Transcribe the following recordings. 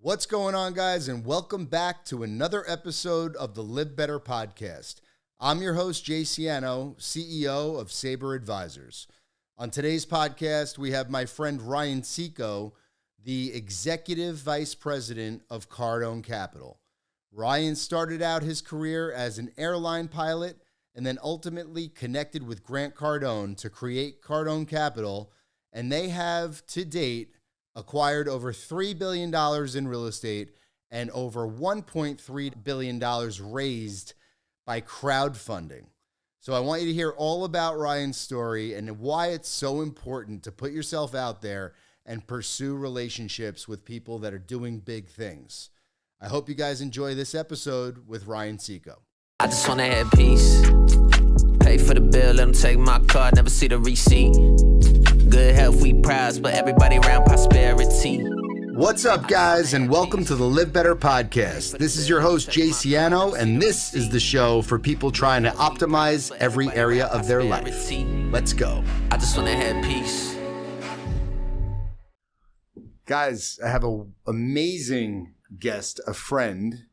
What's going on, guys, and welcome back to another episode of the Live Better podcast. I'm your host, Jay Siano, CEO of Sabre Advisors. On today's podcast, we have my friend Ryan Tseko, the Executive Vice President of Cardone Capital. Ryan started out his career as an airline pilot and then ultimately connected with Grant Cardone to create Cardone Capital, and they have, to date, acquired over $3 billion in real estate and over $1.3 billion raised by crowdfunding. So I want you to hear all about Ryan's story and why it's so important to put yourself out there and pursue relationships with people that are doing big things. I hope you guys enjoy this episode with Ryan Tseko. I just want to have peace. Pay for the bill, let them take my card, never see the receipt. Good health, we prize, but everybody around prosperity. What's up, guys, and welcome to the Live Better podcast. This is your host, Jay Siano, and this is the show for people trying to optimize every area of their life. Let's go. I just want to have peace. Guys, I have an amazing guest, a friend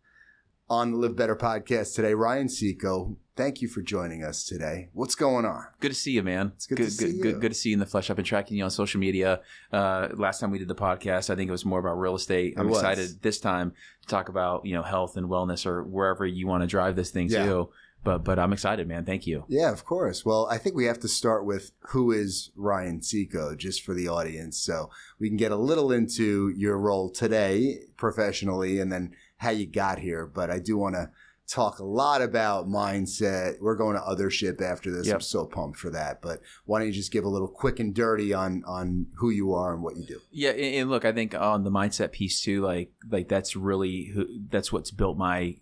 on the Live Better podcast today, Ryan Tseko. Thank you for joining us today. What's going on? Good to see you, man. It's good to see you. Good to see you in the flesh. I've been tracking you on social media. Last time we did the podcast, I think it was more about real estate. I'm excited this time to talk about, health and wellness or wherever you want to drive this thing to. But I'm excited, man. Thank you. Yeah, of course. Well, I think we have to start with who is Ryan Tseko, just for the audience, so we can get a little into your role today professionally and then how you got here. But I do want to talk a lot about mindset. We're going to Othership after this. Yep. I'm so pumped for that. But why don't you just give a little quick and dirty on who you are and what you do? Yeah, and look, I think on the mindset piece too, like that's really that's what's built my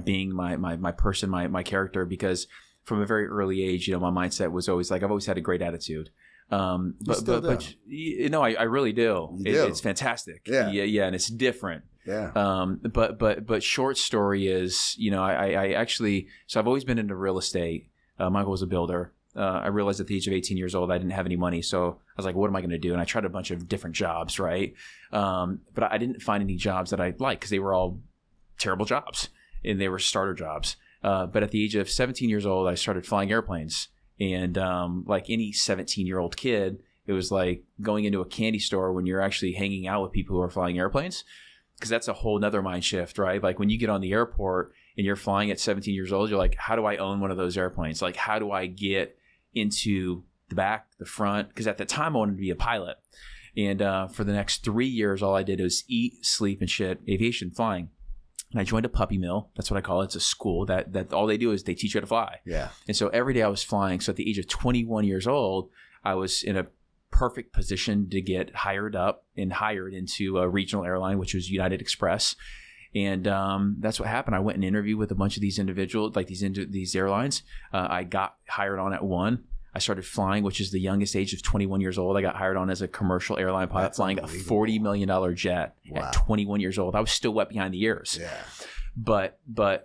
being, my person, my character. Because from a very early age, my mindset was always like I've always had a great attitude. I really do. It's fantastic. Yeah, and it's different. Yeah. But short story is, I actually, so I've always been into real estate. My uncle was a builder. I realized at the age of 18 years old, I didn't have any money. So I was like, what am I going to do? And I tried a bunch of different jobs, right? But I didn't find any jobs that I liked because they were all terrible jobs and they were starter jobs. But at the age of 17 years old, I started flying airplanes. And like any 17-year-old kid, it was like going into a candy store when you're actually hanging out with people who are flying airplanes. Because that's a whole nother mind shift, right? Like when you get on the airport and you're flying at 17 years old, you're like, how do I own one of those airplanes? Like, how do I get into the back, the front? Because at the time I wanted to be a pilot. And for the next 3 years, all I did was eat, sleep, and shit, aviation, flying. And I joined a puppy mill. That's what I call it. It's a school that all they do is they teach you how to fly. Yeah. And so every day I was flying. So at the age of 21 years old, I was in a perfect position to get hired into a regional airline, which was United Express. And that's what happened. I went and interviewed with a bunch of these individuals, like these airlines. I got hired on at one. I started flying, which is the youngest age of 21 years old. I got hired on as a commercial airline pilot, flying a $40 million jet at 21 years old. I was still wet behind the ears. Yeah. But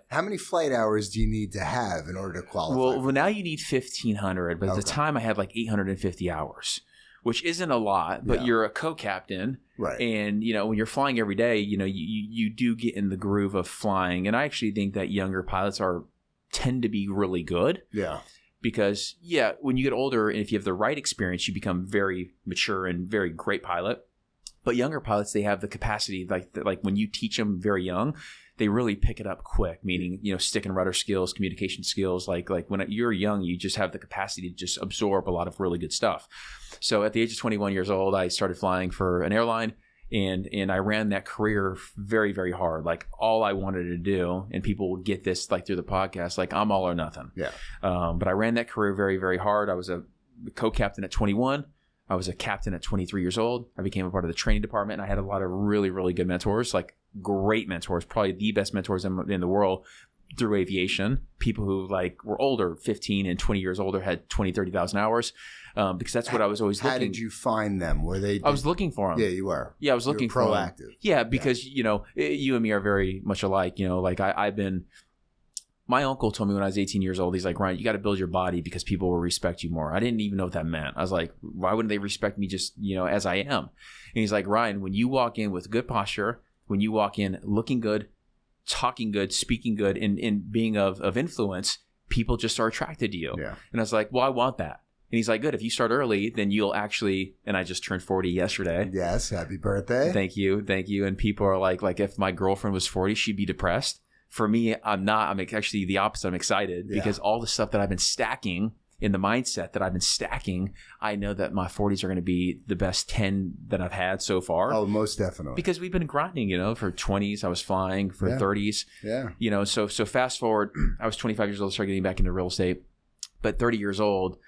how many flight hours do you need to have in order to qualify? Well, now you need 1,500. But at the time, I had like 850 hours. Which isn't a lot, but you're a co-captain. Right. And, when you're flying every day, you do get in the groove of flying. And I actually think that younger pilots tend to be really good. Yeah. Because, when you get older and if you have the right experience, you become very mature and very great pilot. But younger pilots, they have the capacity, like when you teach them very young, they really pick it up quick, meaning, stick and rudder skills, communication skills. Like when you're young, you just have the capacity to just absorb a lot of really good stuff. So at the age of 21 years old, I started flying for an airline and I ran that career very, very hard. Like all I wanted to do, and people will get this like through the podcast, like I'm all or nothing. Yeah. But I ran that career very, very hard. I was a co-captain at 21. I was a captain at 23 years old. I became a part of the training department, and I had a lot of really, really good mentors, like great mentors, probably the best mentors in the world through aviation. People who were older, 15 and 20 years older, had 20, 30,000 hours. Because that's what I was always looking. How did you find them? Were they? I was looking for them. Yeah, you were. Yeah, I was looking for them. Proactive. Yeah, because you and me are very much alike. I've been. My uncle told me when I was 18 years old, he's like, Ryan, you got to build your body because people will respect you more. I didn't even know what that meant. I was like, why wouldn't they respect me just, as I am? And he's like, Ryan, when you walk in with good posture when you walk in looking good, talking good, speaking good, and being of influence, people just are attracted to you. Yeah. And I was like, well, I want that. And he's like, good. If you start early, then you'll actually, and I just turned 40 yesterday. Yes. Happy birthday. Thank you. Thank you. And people are like if my girlfriend was 40, she'd be depressed. For me, I'm not. I'm actually the opposite. I'm excited because all the stuff that I've been stacking in the mindset that I've been stacking, I know that my 40s are going to be the best 10 that I've had so far. Oh, most definitely. Because we've been grinding, for 20s, I was flying, for 30s. Yeah. So fast forward, I was 25 years old, started getting back into real estate. But 30 years old,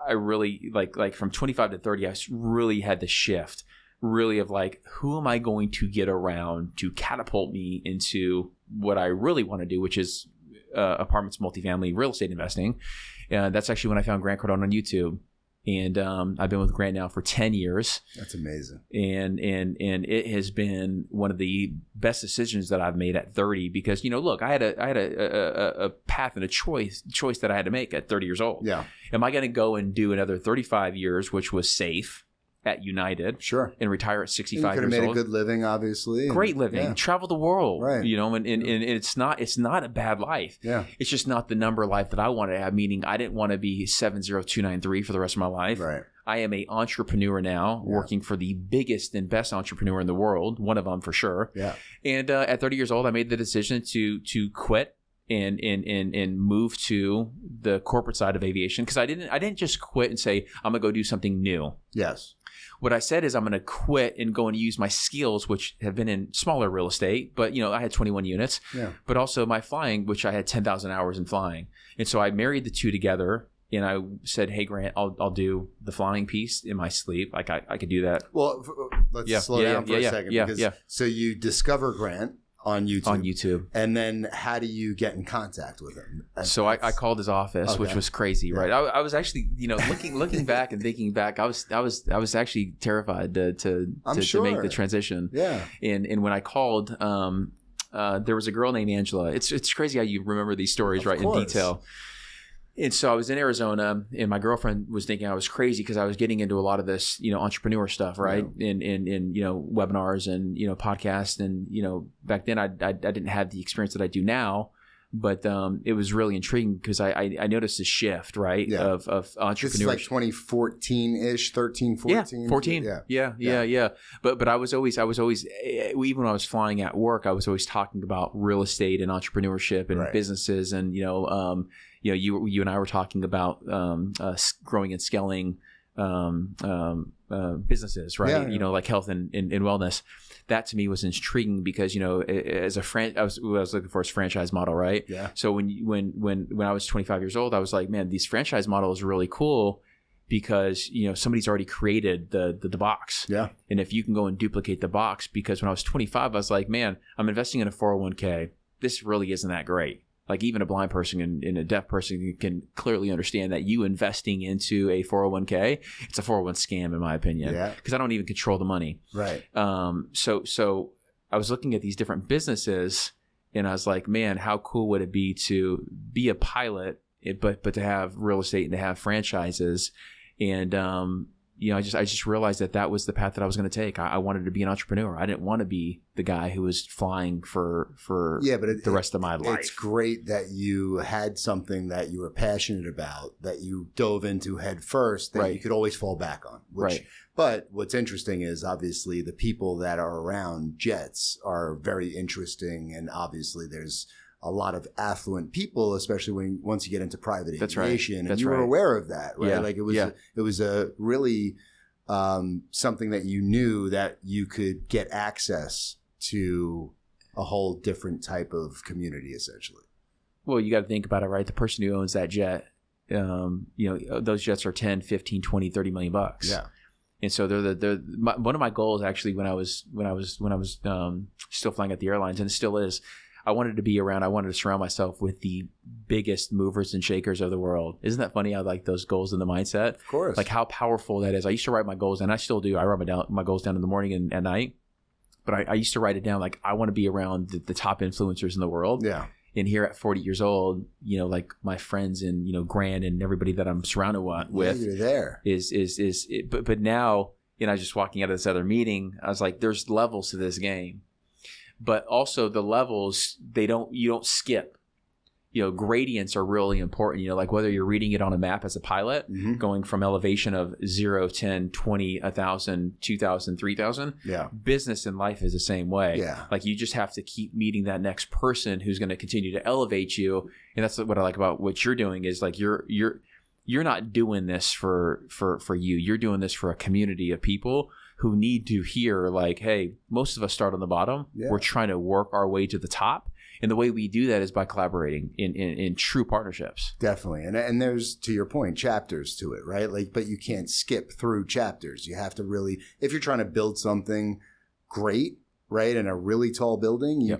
I really, like from 25 to 30, I really had the shift, really of like, who am I going to get around to catapult me into what I really want to do, which is apartments, multifamily, real estate investing. That's actually when I found Grant Cardone on YouTube. And I've been with Grant now for 10 years. That's amazing. And it has been one of the best decisions that I've made at 30 because, look, I had a path and a choice that I had to make at 30 years old. Yeah. Am I going to go and do another 35 years, which was safe at United, sure, and retire at 65 years old? You could have made a good living, obviously. Great living, travel the world, right? And it's not a bad life. Yeah, it's just not the number of life that I wanted to have. Meaning, I didn't want to be 70293 for the rest of my life. Right. I am an entrepreneur now, working for the biggest and best entrepreneur in the world, one of them for sure. Yeah. And at 30 years old, I made the decision to quit and move to the corporate side of aviation because I didn't just quit and say I'm gonna go do something new. Yes. What I said is I'm going to quit and go and use my skills, which have been in smaller real estate, but I had 21 units, but also my flying, which I had 10,000 hours in flying. And so I married the two together and I said, hey, Grant, I'll do the flying piece in my sleep. Like I could do that. Well, let's slow down for a second. So you discover Grant on YouTube. And then how do you get in contact with him? So I called his office, which was crazy, right? I was actually, looking back and thinking back, I was actually terrified to make the transition. Yeah. And when I called, there was a girl named Angela. It's crazy how you remember these stories, right, in detail. And so I was in Arizona, and my girlfriend was thinking I was crazy because I was getting into a lot of this, entrepreneur stuff, right? In webinars and podcasts, and back then I didn't have the experience that I do now, but it was really intriguing because I noticed a shift, right? Yeah. Of entrepreneurship. This is like 2014-ish, 13, 14. Yeah, 14. Yeah. But I was always even when I was flying at work, I was always talking about real estate and entrepreneurship and businesses, and you and I were talking about growing and scaling businesses, right? Yeah. Like health and wellness. That to me was intriguing because as a I was looking for his franchise model, right? Yeah. So when I was 25 years old, I was like, man, these franchise model is really cool because somebody's already created the box. Yeah. And if you can go and duplicate the box, because when I was 25, I was like, man, I'm investing in a 401k. This really isn't that great. Like even a blind person and a deaf person can clearly understand that you investing into a 401k, it's a 401 scam in my opinion. Yeah. Because I don't even control the money. Right. So I was looking at these different businesses and I was like, man, how cool would it be to be a pilot, but to have real estate and to have franchises. And, I just realized that was the path that I was going to take. I wanted to be an entrepreneur. I didn't want to be the guy who was flying for the rest of my life. It's great that you had something that you were passionate about, that you dove into head first, that you could always fall back on. But what's interesting is obviously the people that are around jets are very interesting. And obviously there's a lot of affluent people, especially once you get into private aviation. And you were aware of that, right? Yeah. Like it was a really something that you knew that you could get access to a whole different type of community, essentially. Well, you got to think about it, right? The person who owns that jet, those jets are 10, 15, 20, 30 million bucks. Yeah. And so one of my goals actually when I was still flying at the airlines, and it still is, I wanted to surround myself with the biggest movers and shakers of the world. Isn't that funny how like those goals and the mindset? Of course. Like how powerful that is. I used to write my goals, and I still do. I write my goals down in the morning and at night. But I used to write it down like I want to be around the top influencers in the world. Yeah. And here at 40 years old, like my friends and, Grant and everybody that I'm surrounded with you're there. But now, I was just walking out of this other meeting. I was like, there's levels to this game. but also the levels, you don't skip. Gradients are really important, like whether you're reading it on a map as a pilot, going from elevation of 0, 10, 20, 1,000, 2,000, 3,000. Yeah. Business in life is the same way. Yeah. Like you just have to keep meeting that next person who's going to continue to elevate you. And that's what I like about what you're doing is like you're not doing this for you. You're doing this for a community of people who need to hear like, hey, most of us start on the bottom. Yeah. We're trying to work our way to the top. And the way we do that is by collaborating in true partnerships. Definitely. And there's, to your point, chapters to it, right? Like, but you can't skip through chapters. You have to really, if you're trying to build something great, right, in a really tall building, you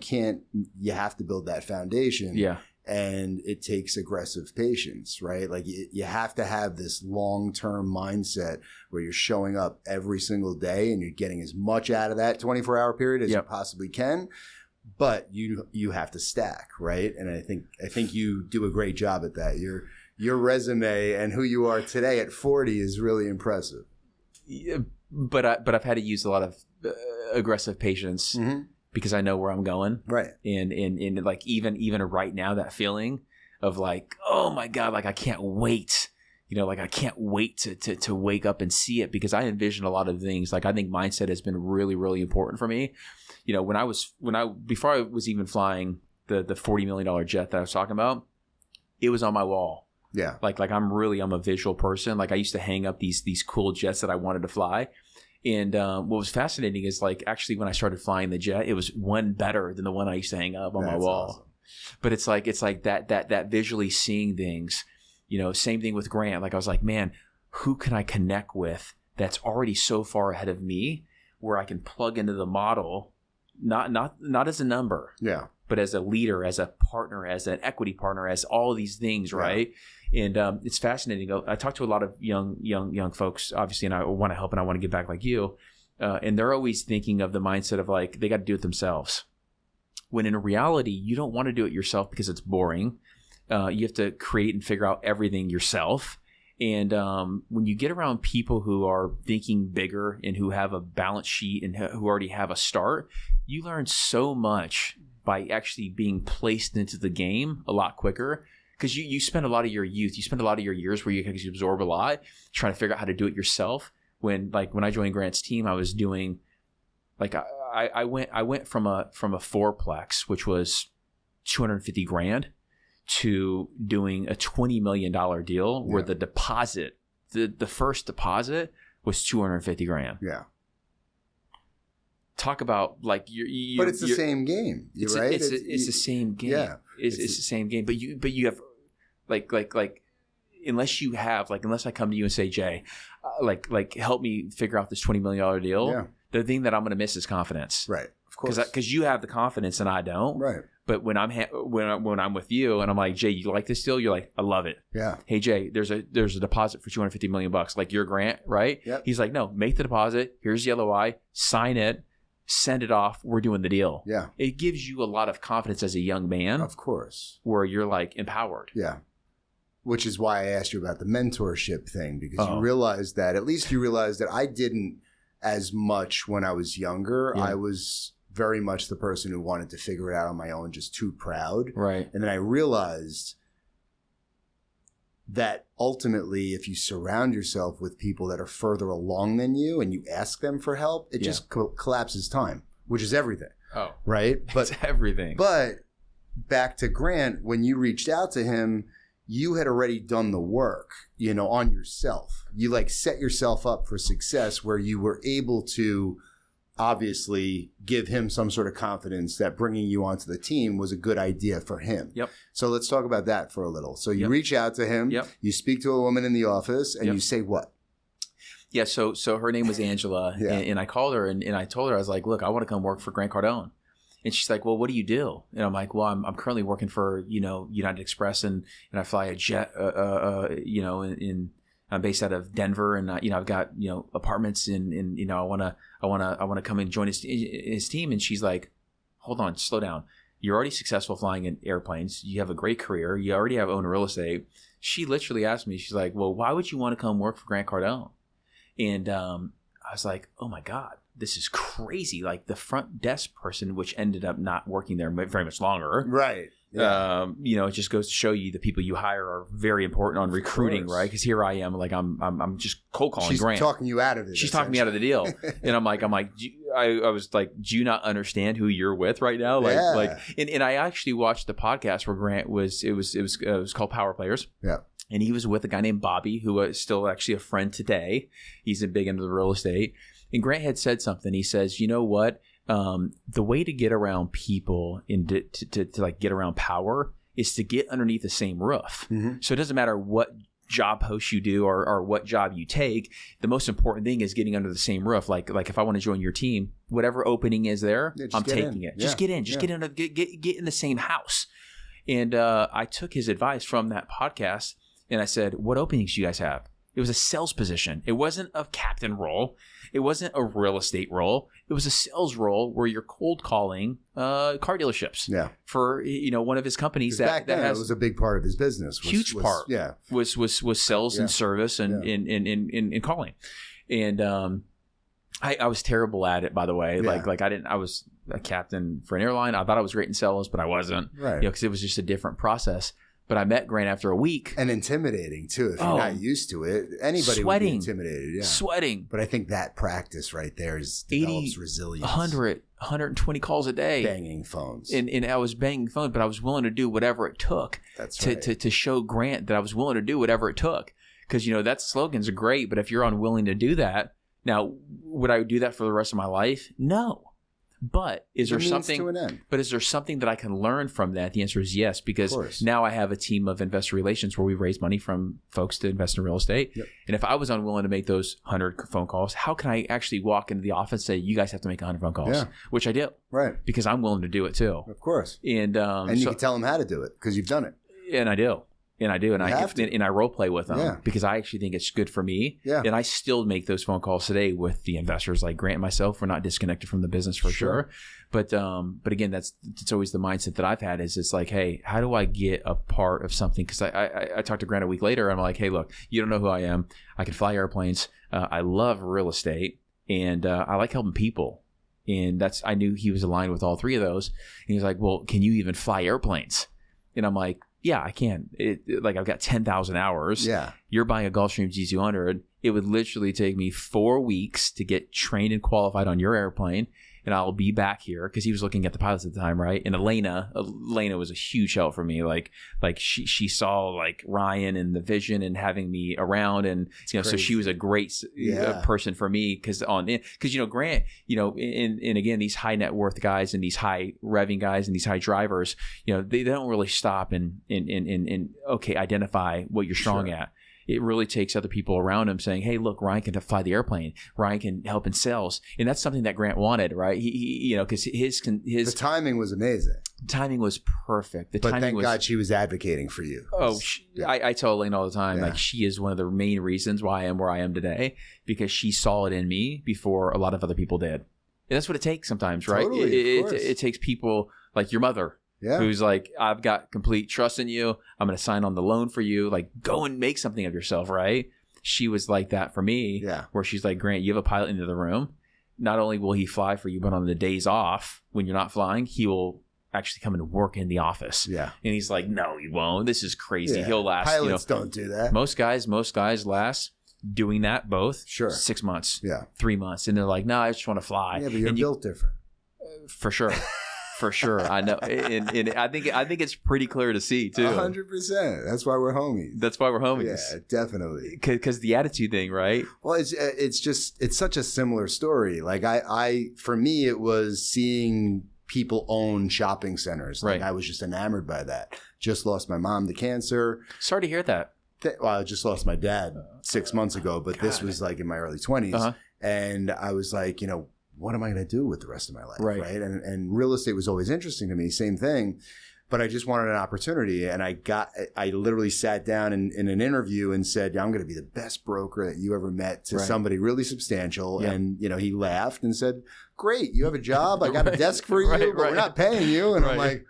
have to build that foundation. Yeah. And it takes aggressive patience, right? Like you have to have this long-term mindset where you're showing up every single day and you're getting as much out of that 24-hour period as you possibly can. But you have to stack, right? And I think you do a great job at that. Your resume and who you are today at 40 is really impressive. Yeah, but I've had to use a lot of aggressive patience because I know where I'm going, right? And like even right now, that feeling of like, oh my God, like I can't wait. Like I can't wait to wake up and see it because I envision a lot of things. Like I think mindset has been really, really important for me. Before I was even flying the $40 million jet that I was talking about, it was on my wall. Yeah. Like I'm a visual person. Like I used to hang up these cool jets that I wanted to fly. And what was fascinating is like actually when I started flying the jet, it was one better than the one I used to hang up on my wall. Awesome. But it's like that visually seeing things. Same thing with Grant. Like I was like, man, who can I connect with that's already so far ahead of me where I can plug into the model, not as a number, but as a leader, as a partner, as an equity partner, as all of these things, right? And it's fascinating. I talk to a lot of young folks, obviously, and I want to help and I want to give back like you. And they're always thinking of the mindset of like they got to do it themselves. When in reality, you don't want to do it yourself because it's boring. You have to create and figure out everything yourself. And when you get around people who are thinking bigger and who have a balance sheet and who already have a start, you learn so much by actually being placed into the game a lot quicker. Because you spend a lot of your youth, you spend a lot of your years where you can absorb a lot, trying to figure out how to do it yourself. When I joined Grant's team, I was doing like I went from a fourplex, which was $250,000, to doing a $20 million deal where the deposit, the first deposit was $250,000. Yeah. Talk about like but it's the same game, right? It's the same game. Yeah, it's the same game. But you have like unless I come to you and say, Jay, like help me figure out this $20 million deal. Yeah. The thing that I'm going to miss is confidence. Right. Of course. Because you have the confidence and I don't. Right. But when I'm with you and I'm like, Jay, you like this deal? You're like, I love it. Yeah. Hey Jay, there's a deposit for $250 million. Like your Grant, right? Yep. He's like, no, make the deposit. Here's the LOI. Sign it. Send it off. We're doing the deal. Yeah. It gives you a lot of confidence as a young man. Of course. Where you're like empowered. Yeah. Which is why I asked you about the mentorship thing, because you realized that I didn't as much when I was younger. Yeah. I was very much the person who wanted to figure it out on my own, just too proud. Right. And then I realized that ultimately, if you surround yourself with people that are further along than you and you ask them for help, it just collapses time, which is everything. Oh. Right? But it's everything. But back to Grant, when you reached out to him, you had already done the work, on yourself. You like set yourself up for success where you were able to obviously give him some sort of confidence that bringing you onto the team was a good idea for him. Yep. So let's talk about that for a little. So you reach out to him, you speak to a woman in the office, and you say what? Yeah, so her name was Angela, and I called her and I told her, I was like, look, I want to come work for Grant Cardone. And she's like, well, what do you do? And I'm like, well, I'm currently working for, United Express and I fly a jet, I'm based out of Denver and, I've got, apartments and I want to come and join his team. And she's like, hold on, slow down. You're already successful flying in airplanes. You have a great career. You already have own real estate. She literally asked me, she's like, well, why would you want to come work for Grant Cardone? And I was like, oh my God. this is crazy. Like the front desk person, which ended up not working there very much longer. Right. Yeah. It just goes to show you the people you hire are very important on recruiting, right? Because here I am, like I'm just cold calling Grant. She's talking you out of it. She's talking me out of the deal, and I'm like, I was like, do you not understand who you're with right now? And I actually watched the podcast where Grant was. It was called Power Players. Yeah. And he was with a guy named Bobby, who is still actually a friend today. He's big into the real estate. And Grant had said something. He says, you know what? The way to get around people and to like get around power is to get underneath the same roof. Mm-hmm. So it doesn't matter what job post you do or what job you take. The most important thing is getting under the same roof. Like if I want to join your team, whatever opening is there, I'm taking it. Just get in. Just get in the same house. And I took his advice from that podcast. And I said, what openings do you guys have? It was a sales position. It wasn't a captain role. It wasn't a real estate role. It was a sales role where you're cold calling car dealerships for one of his companies that has, it was a big part of his business. Was sales and service and in calling. And I was terrible at it, by the way. Yeah. I was a captain for an airline. I thought I was great in sales, but I wasn't. Right. Because it was just a different process. But I met Grant after a week. And intimidating, too. If you're not used to it, anybody would be intimidated. Yeah. Sweating. But I think that practice right there develops resilience. 120 calls a day. Banging phones. And I was banging phones, but I was willing to do whatever it took to show Grant that I was willing to do whatever it took. Because, that slogans are great, but if you're unwilling to do that, now, would I do that for the rest of my life? No. But is there something that I can learn from that? The answer is yes, because now I have a team of investor relations where we raise money from folks to invest in real estate. Yep. And if I was unwilling to make those 100 phone calls, how can I actually walk into the office and say, you guys have to make 100 phone calls? Yeah. Which I do. Right. Because I'm willing to do it too. Of course. And you can tell them how to do it because you've done it. And I do. And I role play with them because I actually think it's good for me. Yeah. And I still make those phone calls today with the investors like Grant and myself. We're not disconnected from the business for sure. But again, it's always the mindset that I've had is it's like, hey, how do I get a part of something? Because I talked to Grant a week later. And I'm like, hey, look, you don't know who I am. I can fly airplanes. I love real estate and I like helping people. And I knew he was aligned with all three of those. And he's like, well, can you even fly airplanes? And I'm like, yeah, I can. I've got 10,000 hours. Yeah. You're buying a Gulfstream G200. It would literally take me 4 weeks to get trained and qualified on your airplane. And I'll be back here because he was looking at the pilots at the time, right? And Elena was a huge help for me. Like she saw like Ryan and the vision and having me around, and so she was a great person for me because Grant, and again these high net worth guys and these high revving guys and these high drivers, they don't really stop and identify what you're strong at. It really takes other people around him saying, hey, look, Ryan can fly the airplane. Ryan can help in sales. And that's something that Grant wanted, right? He because his the timing was amazing. The timing was perfect. Thank God she was advocating for you. Oh, I tell Elaine all the time, like she is one of the main reasons why I am where I am today because she saw it in me before a lot of other people did. And that's what it takes sometimes, right? Totally, it takes people like your mother. Yeah. Who's like, I've got complete trust in you. I'm going to sign on the loan for you. Like, go and make something of yourself, right? She was like that for me. Yeah. Where she's like, Grant, you have a pilot into the room. Not only will he fly for you, but on the days off, when you're not flying, he will actually come and work in the office. Yeah. And he's like, no, he won't. This is crazy. Yeah. He'll last. Pilots don't do that. Most guys last doing that both 6 months. Yeah. 3 months. And they're like, no, I just want to fly. Yeah, but you're built different. For sure. For sure, I know, and I think it's pretty clear to see too. 100%. That's why we're homies. Yeah, definitely. Because the attitude thing, right? Well, it's such a similar story. Like for me, it was seeing people own shopping centers. Like I was just enamored by that. Just lost my mom to cancer. Sorry to hear that. Well, I just lost my dad 6 months ago, but this was like in my early 20s, and I was like, what am I going to do with the rest of my life? Right. And real estate was always interesting to me. Same thing. But I just wanted an opportunity. And I literally sat down in an interview and said, I'm going to be the best broker that you ever met to somebody really substantial. Yeah. And, he laughed and said, great, you have a job. I got a desk for you, but we're not paying you. And I'm like,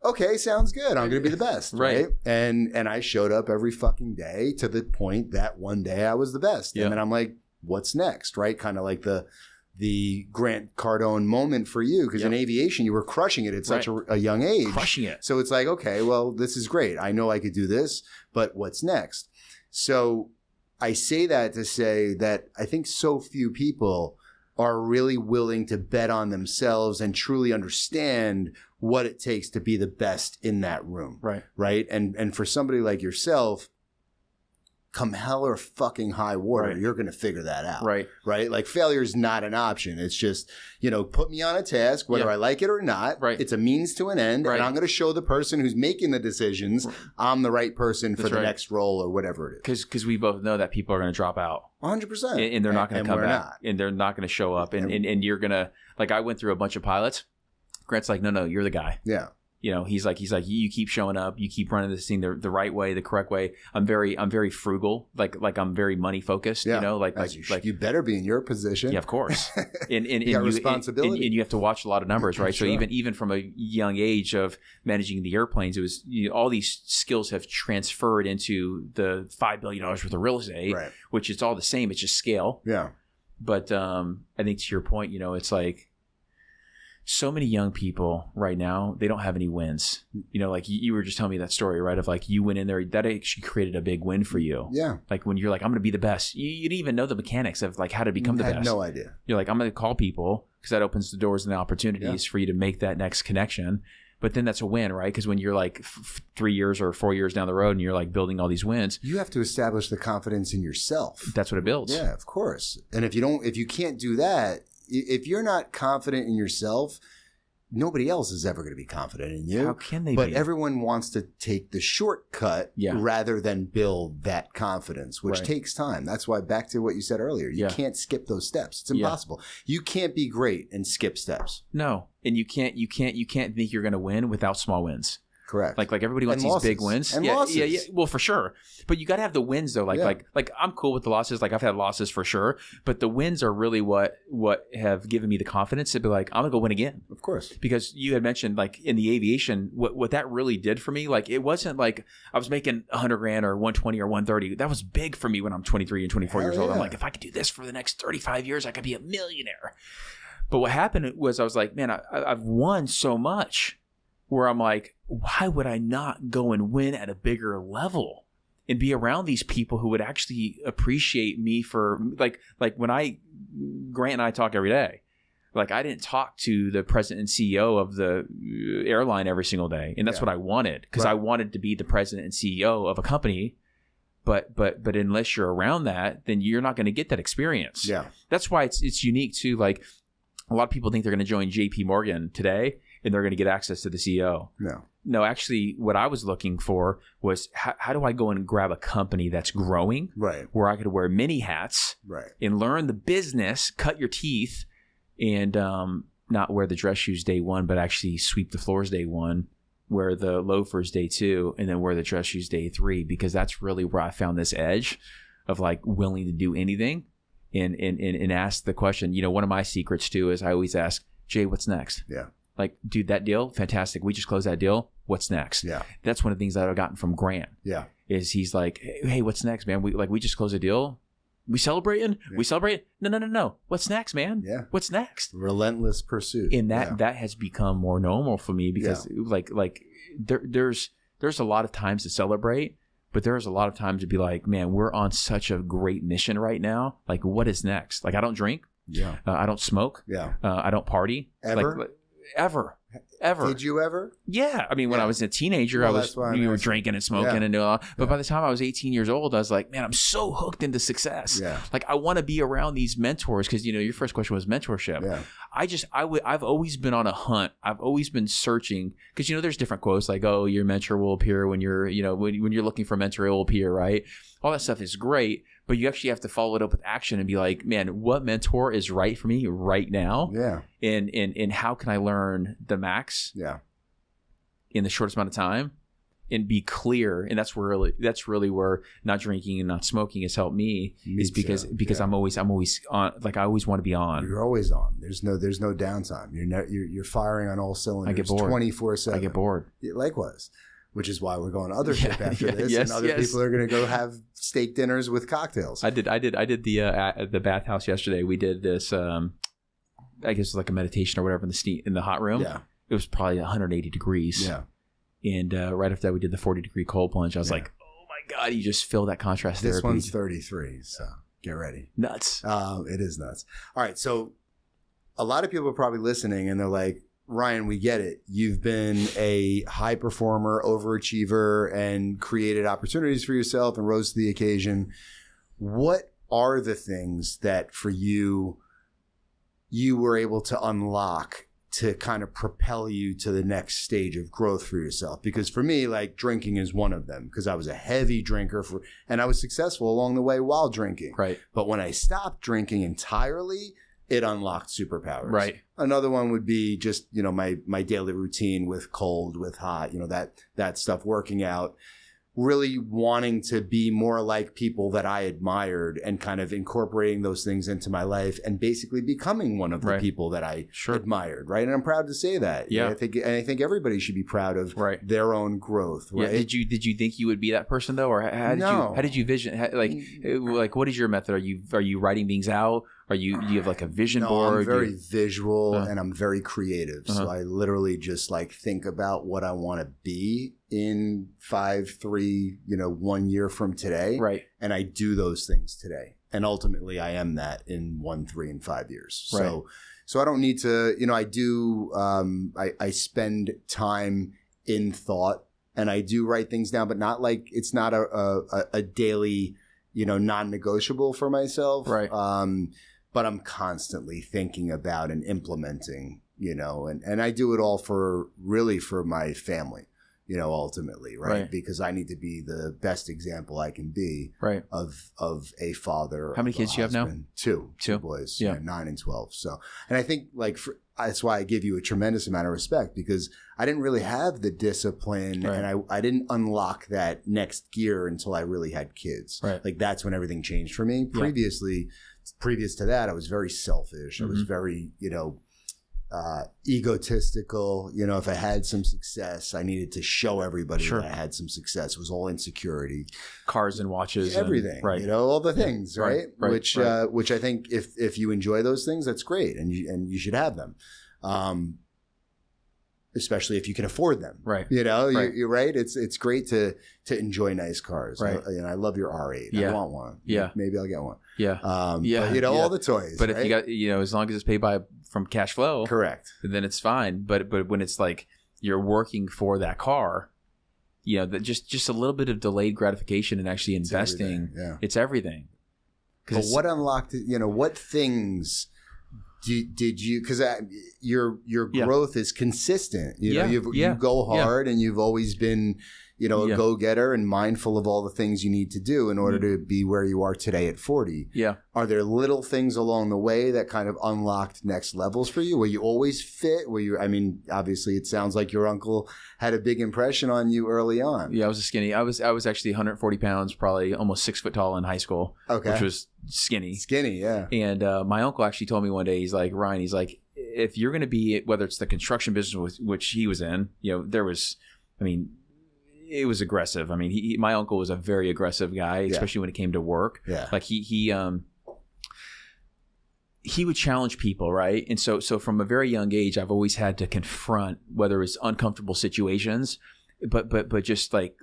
okay, sounds good. I'm going to be the best. Right. And I showed up every fucking day to the point that one day I was the best. Yep. And then I'm like, what's next? Right. Kind of like the the Grant Cardone moment for you, because in aviation, you were crushing it at such a young age. Crushing it. So it's like, okay, well, this is great. I know I could do this, but what's next? So I say that to say that I think so few people are really willing to bet on themselves and truly understand what it takes to be the best in that room. Right. And for somebody like yourself, come hell or fucking high water, you're going to figure that out. Right. Like failure is not an option. It's just, put me on a task, whether I like it or not. It's a means to an end. And I'm going to show the person who's making the decisions I'm the right person for the next role or whatever it is. Because we both know that people are going to drop out. 100%. And they're not going to come back. And they're not going to show up. And you're going to, like, I went through a bunch of pilots. Grant's like, no, you're the guy. Yeah. He's like, you keep showing up, you keep running this thing the right way, the correct way. I'm very frugal, like I'm very money focused. You better be in your position. Yeah, of course. And you got responsibility, and you have to watch a lot of numbers, right? So even from a young age of managing the airplanes, it was all these skills have transferred into the $5 billion worth of real estate, which it's all the same. It's just scale. Yeah. But I think to your point, it's like, so many young people right now, they don't have any wins. Like you were just telling me that story, right? Of like you went in there, that actually created a big win for you. Yeah. Like when you're like, I'm going to be the best. You didn't even know the mechanics of like how to become the best. I had no idea. You're like, I'm going to call people because that opens the doors and the opportunities for you to make that next connection. But then that's a win, right? Because when you're like 3 years or 4 years down the road and you're like building all these wins, you have to establish the confidence in yourself. That's what it builds. Yeah, of course. And if you can't do that, if you're not confident in yourself, nobody else is ever going to be confident in you. How can they be? But everyone wants to take the shortcut rather than build that confidence, which takes time. That's why, back to what you said earlier, you can't skip those steps. It's impossible. You can't be great and skip steps. No. And you can't think you're going to win without small wins. Correct. Like everybody wants these big wins. And losses. Yeah. Well, for sure. But you got to have the wins though. Like I'm cool with the losses. Like I've had losses for sure. But the wins are really what have given me the confidence to be like, I'm gonna go win again. Of course. Because you had mentioned like in the aviation, what that really did for me, like it wasn't like I was making $100,000 or 120 or 130. That was big for me when I'm 23 and 24 years old. I'm like, if I could do this for the next 35 years, I could be a millionaire. But what happened was I was like, man, I've won so much. Where I'm like, why would I not go and win at a bigger level and be around these people who would actually appreciate me for like when Grant and I talk every day. Like I didn't talk to the president and CEO of the airline every single day. And that's what I wanted because I wanted to be the president and CEO of a company. But unless you're around that, then you're not going to get that experience. Yeah. That's why it's unique too. Like a lot of people think they're going to join JP Morgan today. And they're going to get access to the CEO. No, actually, what I was looking for was how do I go and grab a company that's growing, where I could wear many hats, and learn the business, cut your teeth, and not wear the dress shoes day one, but actually sweep the floors day one, wear the loafers day two, and then wear the dress shoes day three, because that's really where I found this edge of like willing to do anything and ask the question. One of my secrets too is I always ask, Jay, what's next? Yeah. Like, dude, that deal, fantastic. We just closed that deal. What's next? Yeah. That's one of the things that I've gotten from Grant. Yeah. Is he's like, hey, what's next, man? We just closed a deal. We celebrating? Yeah. We celebrate? No. What's next, man? Yeah. What's next? Relentless pursuit. And that has become more normal for me because there's a lot of times to celebrate, but there's a lot of times to be like, man, we're on such a great mission right now. Like, what is next? Like, I don't drink. Yeah. I don't smoke. Yeah. I don't party. Ever? Ever. Did you ever? Yeah. I mean, when I was a teenager, we were drinking and smoking and doing all. But by the time I was 18 years old, I was like, man, I'm so hooked into success. Yeah. Like, I want to be around these mentors because, your first question was mentorship. Yeah. I've always been on a hunt. I've always been searching because, there's different quotes like, oh, your mentor will appear when you're, when you're looking for a mentor, it will appear, right? All that stuff is great. But you actually have to follow it up with action and be like, man, what mentor is right for me right now? Yeah. And how can I learn the max? Yeah. In the shortest amount of time and be clear. And that's really where not drinking and not smoking has helped me is because I'm always on, like I always want to be on. You're always on. There's no downtime. You're firing on all cylinders. I get bored. 24/7. I get bored. Likewise. Which is why we're going to other ship after this, and other people are going to go have steak dinners with cocktails. I did the bathhouse yesterday. We did this I guess like a meditation or whatever in the hot room. Yeah. It was probably 180 degrees. Yeah. And right after that, we did the 40-degree cold plunge. I was like, oh my God, you just feel that contrast therapy. This one's 33, so get ready. Nuts. It is nuts. All right, so a lot of people are probably listening and they're like, Ryan, we get it. You've been a high performer, overachiever, and created opportunities for yourself and rose to the occasion. What are the things that for you were able to unlock to kind of propel you to the next stage of growth for yourself? Because for me, like, drinking is one of them, because I was a heavy drinker and I was successful along the way while drinking. Right. But when I stopped drinking entirely, it unlocked superpowers. Right. Another one would be just, my daily routine with cold, with hot, that stuff, working out, really wanting to be more like people that I admired and kind of incorporating those things into my life and basically becoming one of the people that I admired. Right. And I'm proud to say that. Yeah. I think everybody should be proud of their own growth. Right. Yeah. Did you think you would be that person though? Or how did you vision, like what is your method? Are you writing things out? Do you have like a vision board? I'm very visual and I'm very creative. So I literally just like think about what I want to be in 5, 3, 1 year from today. Right. And I do those things today. And ultimately I am that in 1, 3, and 5 years. Right. So I don't need to, I do, I spend time in thought and I do write things down, but not like, it's not a daily, non-negotiable for myself. Right. But I'm constantly thinking about and implementing, and I do it all for my family, ultimately, right? Because I need to be the best example I can be of a father. How many kids do you have now? Two boys, 9 and 12. So, and I think that's why I give you a tremendous amount of respect, because I didn't really have the discipline and I didn't unlock that next gear until I really had kids. Right. Like that's when everything changed for me. Previous to that, I was very selfish. I was very, egotistical. If I had some success, I needed to show everybody that I had some success. It was all insecurity. Cars and watches. Everything. All the things, right? Which I think if you enjoy those things, that's great. And you should have them. Especially if you can afford them. Right. You're right. It's great to enjoy nice cars. Right. I love your R8. I want one. Yeah. Maybe I'll get one. Yeah. But, all the toys. But if you got, as long as it's paid from cash flow. Correct. Then it's fine. But when it's like you're working for that car, just a little bit of delayed gratification and actually investing. It's everything. But what unlocked, what things did you, because your growth is consistent. You go hard and you've always been, a go-getter and mindful of all the things you need to do in order to be where you are today at 40. Yeah. Are there little things along the way that kind of unlocked next levels for you? Were you always fit? Obviously it sounds like your uncle had a big impression on you early on. Yeah, I was a skinny. I was actually 140 pounds, probably almost 6 foot tall in high school. Okay. Which was skinny. Skinny, yeah. And my uncle actually told me one day, he's like, Ryan, if you're going to be, whether it's the construction business, which he was in, it was aggressive. My uncle was a very aggressive guy, especially when it came to work. Yeah. Like he would challenge people, right? And so from a very young age, I've always had to confront whether it's uncomfortable situations, but just like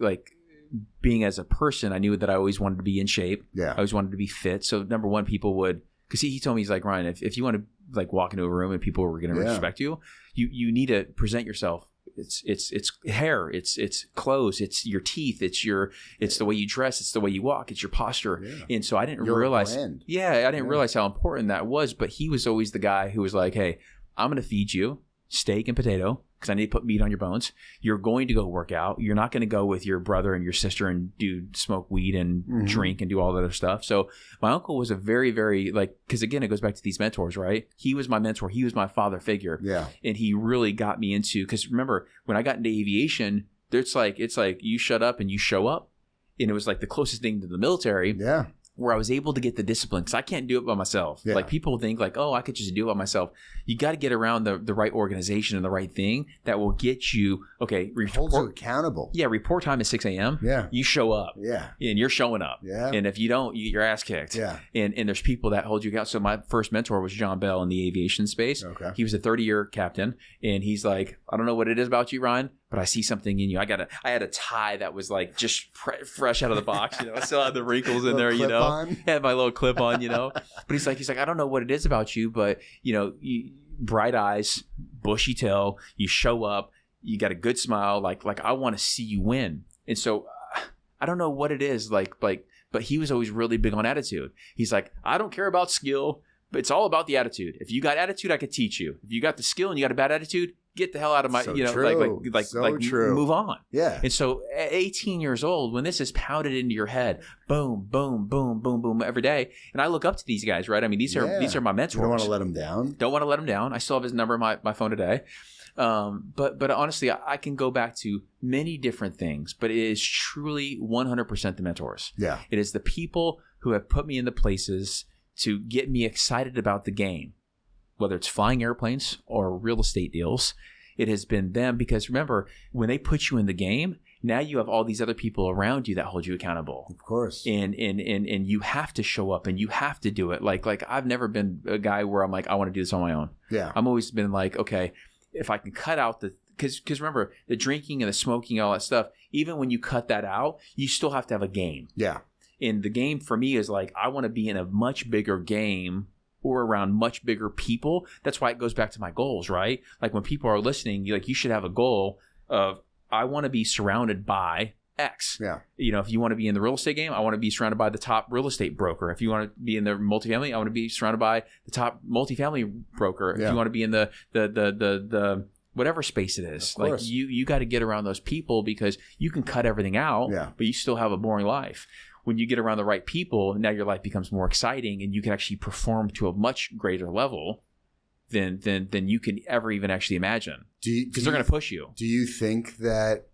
being as a person, I knew that I always wanted to be in shape. Yeah. I always wanted to be fit. So number one, people would, because he told me, he's like, Ryan, if you want to walk into a room and people were going to respect you, you need to present yourself. It's hair, it's clothes, it's your teeth, it's the way you dress, it's the way you walk, it's your posture. Yeah. And so I didn't realize how important that was. But he was always the guy who was like, hey, I'm going to feed you steak and potato because I need to put meat on your bones. You're going to go work out. You're not going to go with your brother and your sister and smoke weed and drink and do all that other stuff. So my uncle was a very, very because again, it goes back to these mentors, right? He was my mentor. He was my father figure. Yeah. And he really got me into, because remember when I got into aviation, it's like you shut up and you show up. And it was like the closest thing to the military. Yeah. where I was able to get the discipline, because I can't do it by myself. Yeah. Like people think like, oh, I could just do it by myself. You got to get around the right organization and the right thing that will get you, okay, Holds you accountable. Yeah, report time is 6 a.m. Yeah. You show up. Yeah. And you're showing up. Yeah. And if you don't, you get your ass kicked. Yeah. And there's people that hold you accountable. So my first mentor was John Bell in the aviation space. Okay. He was a 30-year captain. And he's like, I don't know what it is about you, Ryan, but I see something in you. I had a tie that was like just fresh out of the box. I still had the wrinkles in there, had my little clip on, but he's like, I don't know what it is about you, but bright eyes, bushy tail, you show up, you got a good smile. Like I want to see you win. And so I don't know what it is but he was always really big on attitude. He's like, I don't care about skill, but it's all about the attitude. If you got attitude, I could teach you. If you got the skill and you got a bad attitude, get the hell out of my, true. Move on. Yeah. And so at 18 years old, when this is pounded into your head, boom, boom, boom, boom, boom, every day. And I look up to these guys, right? I mean, these are my mentors. You don't want to let them down. Don't want to let them down. I still have his number in my phone today. But honestly, I can go back to many different things, but it is truly 100% the mentors. Yeah. It is the people who have put me in the places to get me excited about the game. Whether it's flying airplanes or real estate deals, it has been them, because remember, when they put you in the game, now you have all these other people around you that hold you accountable. Of course. And you have to show up and you have to do it. Like I've never been a guy where I'm like, I want to do this on my own. Yeah. I've always been like, okay, if I can cut out because remember, the drinking and the smoking, all that stuff, even when you cut that out, you still have to have a game. Yeah. And the game for me is like, I want to be in a much bigger game or around much bigger people. That's why it goes back to my goals, right? Like when people are listening, you should have a goal of, I want to be surrounded by X. Yeah. If you want to be in the real estate game, I want to be surrounded by the top real estate broker. If you want to be in the multifamily, I want to be surrounded by the top multifamily broker. If you want to be in the whatever space it is, like you got to get around those people, because you can cut everything out, but you still have a boring life. When you get around the right people, now your life becomes more exciting and you can actually perform to a much greater level than you can ever even actually imagine. Because they're going to push you. Do you think that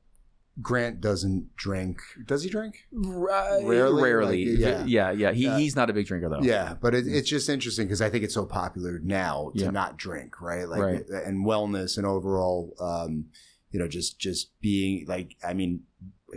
Grant doesn't drink? Does he drink? Rarely. Yeah. He's not a big drinker though. Yeah, but it's just interesting because I think it's so popular now to not drink, right? Like, and wellness and overall, just being like, I mean,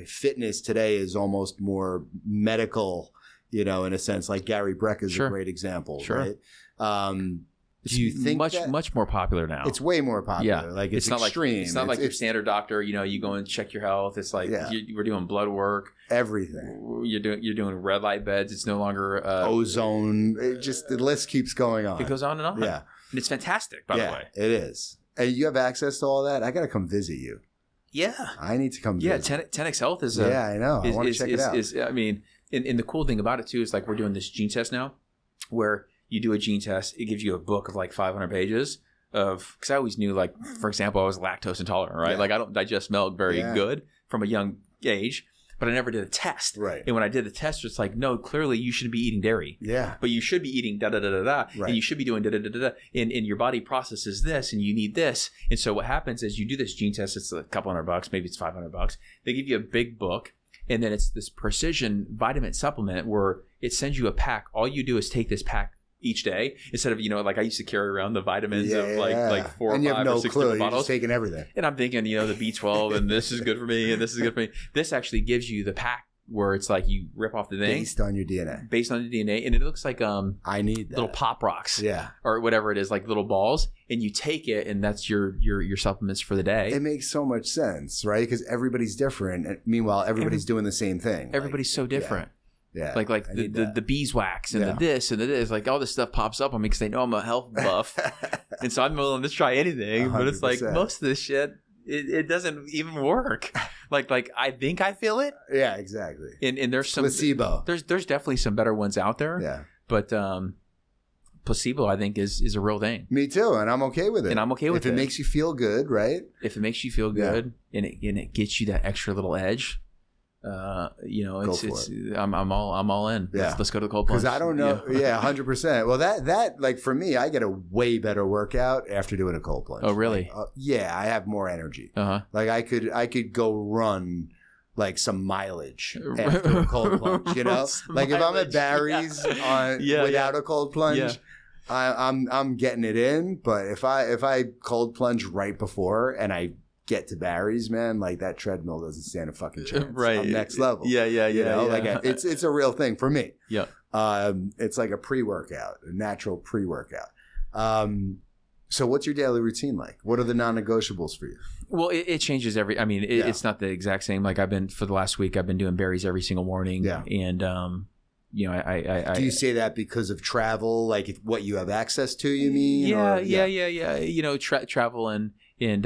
fitness today is almost more medical, in a sense. Like Gary Breck is a great example, right? Do you think much more popular now? It's way more popular. Like it's not extreme. It's not like your standard doctor. You go and check your health. It's like we're doing blood work, everything. You're doing red light beds. It's no longer ozone. The list keeps going on. It goes on and on. Yeah, and it's fantastic. By the way, it is. And you have access to all that. I got to come visit you. Yeah, I need to come visit. Yeah, 10X Health is. I know. I want to check it out. I mean, and the cool thing about it too is like we're doing this gene test now, where you do a gene test, it gives you a book of like 500 pages of, because I always knew, like, for example, I was lactose intolerant, right? Like I don't digest milk very good from a young age, but I never did a test. Right. And when I did the test, it's like, no, clearly you should be eating dairy. Yeah. But you should be eating da-da-da-da-da. Right. And you should be doing da-da-da-da-da. And your body processes this and you need this. And so what happens is you do this gene test, it's a couple $100, maybe it's $500. They give you a big book. And then it's this precision vitamin supplement where it sends you a pack. All you do is take this pack each day instead of, like I used to carry around the vitamins of like 4 or 5 or 6 different bottles. You're just taking everything. And I'm thinking, the B12 and this is good for me and this is good for me. This actually gives you the pack where it's like you rip off the thing. Based on your DNA. Based on your DNA. And it looks like I need that. Little pop rocks. Yeah. Or whatever it is, like little balls. And you take it and that's your supplements for the day. It makes so much sense, right? Because everybody's different. And meanwhile, everybody's doing the same thing. Everybody's so different. Yeah. Like the beeswax and the this and the this, like all this stuff pops up on me because they know I'm a health buff. And so I'm willing to try anything. 100%. But it's like most of this shit, it doesn't even work. Like I think I feel it. Yeah, exactly. And there's some placebo. There's definitely some better ones out there. Yeah. But placebo, I think, is a real thing. Me too, and I'm okay with it. And I'm okay with it. If it makes you feel good, right? If it makes you feel good and it gets you that extra little edge. I'm all in. Yeah. Let's go to the cold plunge. Because I don't know. Yeah, 100%. Well, that like for me, I get a way better workout after doing a cold plunge. Oh, really? Like, I have more energy. Uh-huh. Like I could go run like some mileage after a cold plunge, you know? Like if I'm at Barry's without a cold plunge, I'm getting it in. But if I cold plunge right before and I get to Barry's, man, like that treadmill doesn't stand a fucking chance. Right. I'm next level. You know? Like it's a real thing for me. Yeah. It's like a pre-workout, a natural pre-workout. So what's your daily routine like? What are the non-negotiables for you? Well, it changes it's not the exact same. Like for the last week, I've been doing berries every single morning. Yeah. And, I do you say that because of travel, like what you have access to, you mean? Yeah. Travel and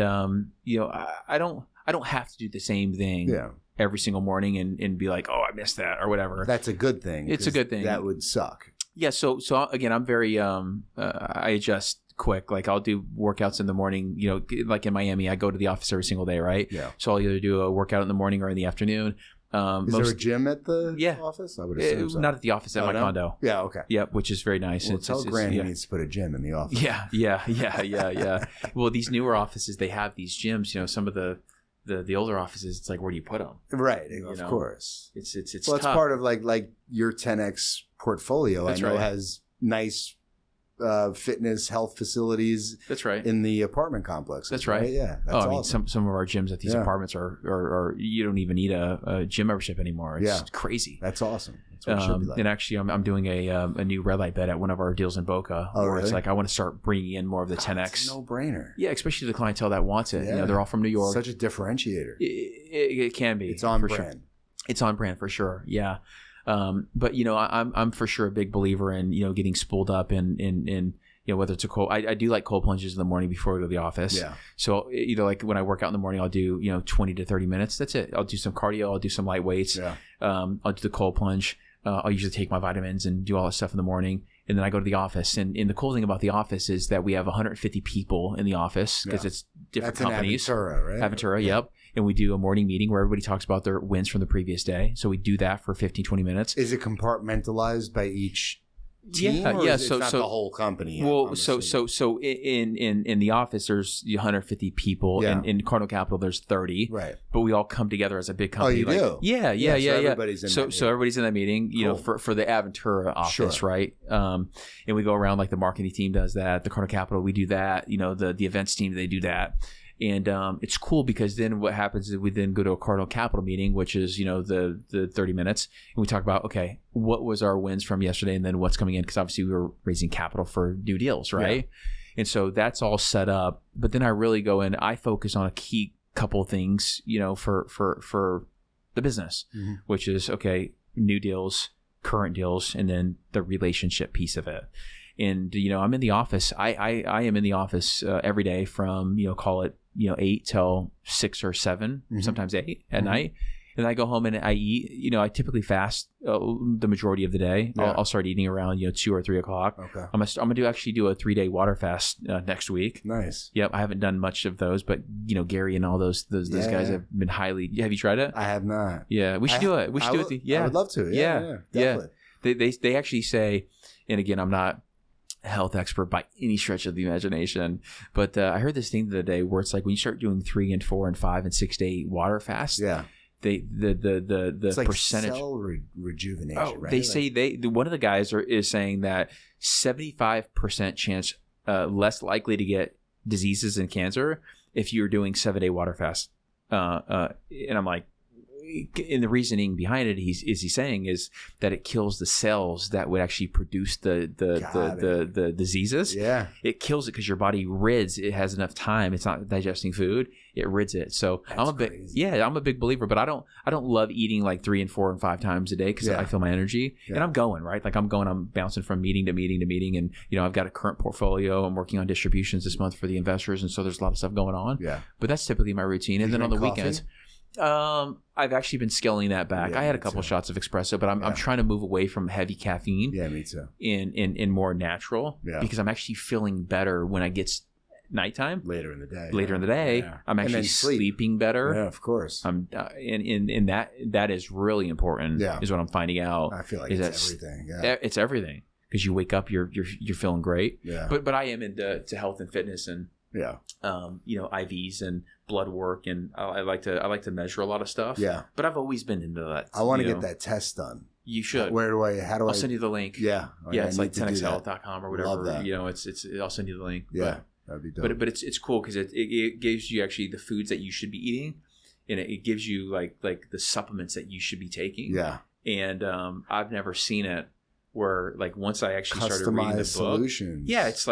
I don't have to do the same thing every single morning and be like, oh, I missed that or whatever. That's a good thing. It's a good thing. That would suck. Yeah. So again, I'm very, I adjust quick. Like I'll do workouts in the morning, like in Miami, I go to the office every single day. Right. Yeah. So I'll either do a workout in the morning or in the afternoon. Is there a gym at the office? I would assume so. Not at the office, at my condo. Yeah, okay. Yep, which is very nice. Well, tell Grant he needs to put a gym in the office. Yeah. Well, these newer offices, they have these gyms. Some of the older offices, it's like, where do you put them? Right, of course. It's well, tough. It's part of like your 10X portfolio. That's I know right. has nice fitness, health facilities. That's right. In the apartment complex. That's right. Yeah. That's awesome. Some of our gyms at these apartments are you don't even need a gym membership anymore. It's crazy. That's awesome. That's what it should be like. And actually, I'm doing a new red light bed at one of our deals in Boca. Oh, where really? It's like I want to start bringing in more of the 10X. It's a no-brainer. Yeah, especially the clientele that wants it. Yeah. They're all from New York. Such a differentiator. It can be. It's on brand. Sure. It's on brand for sure. Yeah. But I'm for sure a big believer in getting spooled up in whether it's a cold, I do like cold plunges in the morning before I go to the office. Yeah. So like when I work out in the morning, I'll do 20 to 30 minutes. That's it. I'll do some cardio. I'll do some light weights. Yeah. I'll do the cold plunge. I'll usually take my vitamins and do all that stuff in the morning, and then I go to the office. And the cool thing about the office is that we have 150 people in the office because it's different companies. That's in Aventura, right? Aventura, yep. And we do a morning meeting where everybody talks about their wins from the previous day. So we do that for 15, 20 minutes. Is it compartmentalized by each team? Yeah. So not the whole company. Well, so in the office there's 150 people. Yeah. In Cardone Capital there's 30. Right. But we all come together as a big company. Oh, you do? Yeah. So everybody's in that meeting. So everybody's in that meeting. For the Aventura office, right? And we go around, like the marketing team does that. The Cardone Capital, we do that. The events team, they do that. And it's cool because then what happens is we then go to a Cardone Capital meeting, which is, the 30 minutes. And we talk about, okay, what was our wins from yesterday and then what's coming in? Because obviously we were raising capital for new deals, right? Yeah. And so that's all set up. But then I really go in, I focus on a key couple things, for the business, which is, okay, new deals, current deals, and then the relationship piece of it. And, I'm in the office. I am in the office every day from, call it, 8 till 6 or 7, sometimes 8 at night. And I go home and I eat. I typically fast the majority of the day. Yeah. I'll start eating around 2 or 3 o'clock. Okay. I'm gonna do a 3-day water fast next week. Nice. Yep. I haven't done much of those, but Gary and all those guys have been highly. Have you tried it? I have not. Yeah, we should do it. We should do it. Yeah, I would love to. Yeah. Definitely. They actually say, and again, I'm not a health expert by any stretch of the imagination, but I heard this thing the other day where it's like when you start doing 3 and 4 and 5 and 6 day water fast, the it's like percentage cell rejuvenation. Right? They say one of the guys is saying that 75% chance less likely to get diseases and cancer if you're doing 7-day water fast. And I'm like, and the reasoning behind it, he's saying is that it kills the cells that would actually produce the diseases. Yeah, it kills it because your body rids. It has enough time. It's not digesting food. It rids it. So I'm a big believer. But I don't love eating like 3 and 4 and 5 times a day because I feel my energy. Yeah. And I'm going right. Like I'm bouncing from meeting to meeting to meeting. And I've got a current portfolio. I'm working on distributions this month for the investors, and so there's a lot of stuff going on. Yeah, but that's typically my routine. And then on the weekends. I've actually been scaling that back. I had a couple shots of espresso, but I'm trying to move away from heavy caffeine. Yeah, me too. In more natural, because I'm actually feeling better when I get nighttime. Later in the day, I'm actually sleeping better. Yeah, of course. I'm and that is really important. Yeah. Is what I'm finding out. I feel like it's everything. Yeah, it's everything because you wake up, you're feeling great. Yeah. But I am into health and fitness and Yeah. IVs and blood work, and I like to measure a lot of stuff. Yeah. But I've always been into that. I want to get that test done. You should. I'll send you the link. Yeah. Yeah. It's like 10xhealth.com or whatever. Love that. I'll send you the link. Yeah. That'd be dope. But it's cool because it gives you actually the foods that you should be eating, and it gives you like the supplements that you should be taking. Yeah. And I've never seen it where like once I actually started reading the book, solutions. Yeah, it's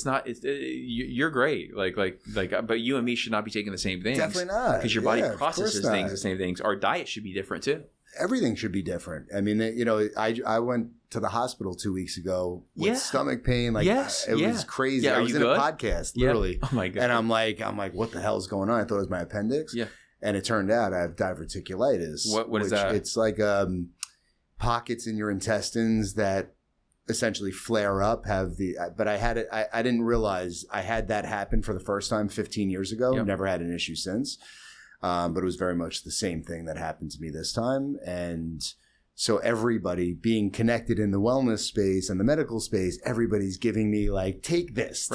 not. You're great. But you and me should not be taking the same things. Definitely not. Because your body processes things the same things. Our diet should be different too. Everything should be different. I mean, I went to the hospital 2 weeks ago with stomach pain. It was crazy. Yeah, I was in a podcast, literally. Oh my God. And I'm like, what the hell is going on? I thought it was my appendix. Yeah. And it turned out I have diverticulitis. What is that? It's like pockets in your intestines that essentially flare up. But I had it. I didn't realize I had that happen for the first time 15 years ago. Yep. Never had an issue since. But it was very much the same thing that happened to me this time. And so everybody being connected in the wellness space and the medical space, everybody's giving me like, take this,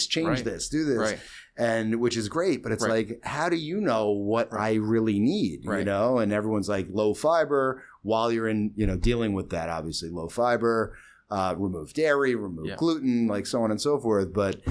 change this, do this. Right. And which is great, but it's like, how do you know what I really need? And everyone's like low fiber while you're in, dealing with that, obviously low fiber, remove dairy, remove gluten, like so on and so forth. But,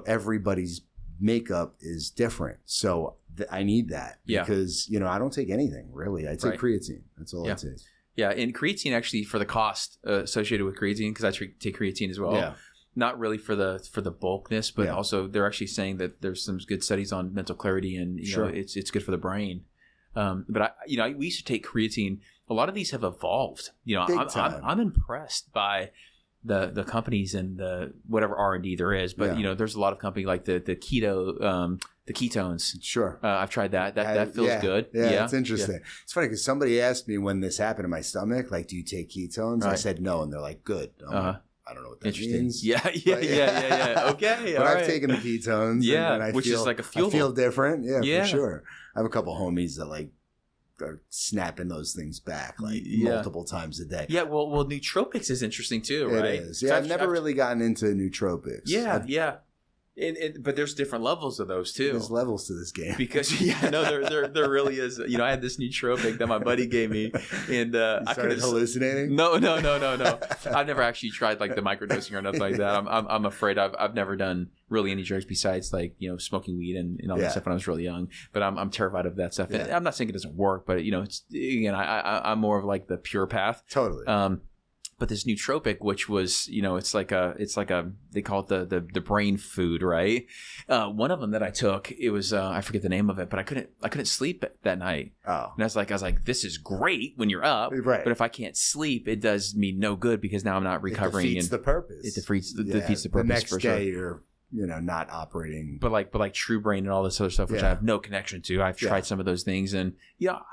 everybody's makeup is different. So I need that because, I don't take anything really. I take creatine. That's all I take. Yeah. And creatine actually for the cost associated with creatine, because I take creatine as well. Yeah. Not really for the bulkness, but also they're actually saying that there's some good studies on mental clarity and it's good for the brain. But we used to take creatine. A lot of these have evolved. I'm impressed by the companies and the whatever R&D there is. But there's a lot of companies like the keto, the ketones. Sure, I've tried that. That feels good. Yeah, it's interesting. Yeah. It's funny because somebody asked me when this happened in my stomach, like, do you take ketones? Right. I said no, and they're like, good. I don't know what that means. Yeah. Okay. But I've taken the ketones. Yeah, and which is like a fuel. I feel different. Yeah, for sure. I have a couple homies that are snapping those things back multiple times a day. Yeah, well, nootropics is interesting too, right? It is. Yeah, I've never really gotten into nootropics. Yeah. But there's different levels of those too. There's levels to this game because there really is. I had this nootropic that my buddy gave me, and I started hallucinating. No. I've never actually tried like the microdosing or nothing like that. I'm afraid I've never done really any drugs besides smoking weed and all that stuff when I was really young. But I'm terrified of that stuff. And I'm not saying it doesn't work, but it's again I'm more of like the pure path. Totally. But this nootropic, which was, it's like a, they call it the brain food, right? One of them that I took, it was, I forget the name of it, but I couldn't sleep that night. Oh. And I was like, this is great when you're up, right? But if I can't sleep, it does me no good because now I'm not recovering. It defeats the purpose. It defeats the purpose. The next for day sure. You're not operating. But like True Brain and all this other stuff, which I have no connection to. I've tried some of those things, and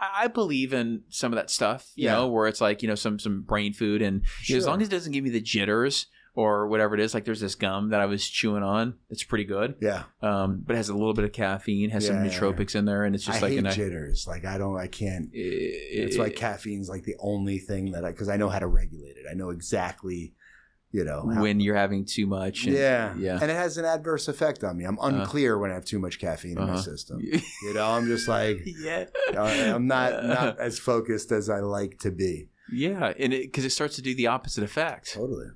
I believe in some of that stuff. You know, where it's like some brain food, and as long as it doesn't give me the jitters or whatever it is. Like there's this gum that I was chewing on. It's pretty good. Yeah. But it has a little bit of caffeine, has some nootropics in there, and it's just I hate jitters. Like I can't. That's why caffeine's like the only thing that because I know how to regulate it. I know exactly. When you're having too much. And, and it has an adverse effect on me. I'm unclear when I have too much caffeine in my system. I'm just like, I'm not as focused as I like to be. Yeah, and because it starts to do the opposite effect. Totally.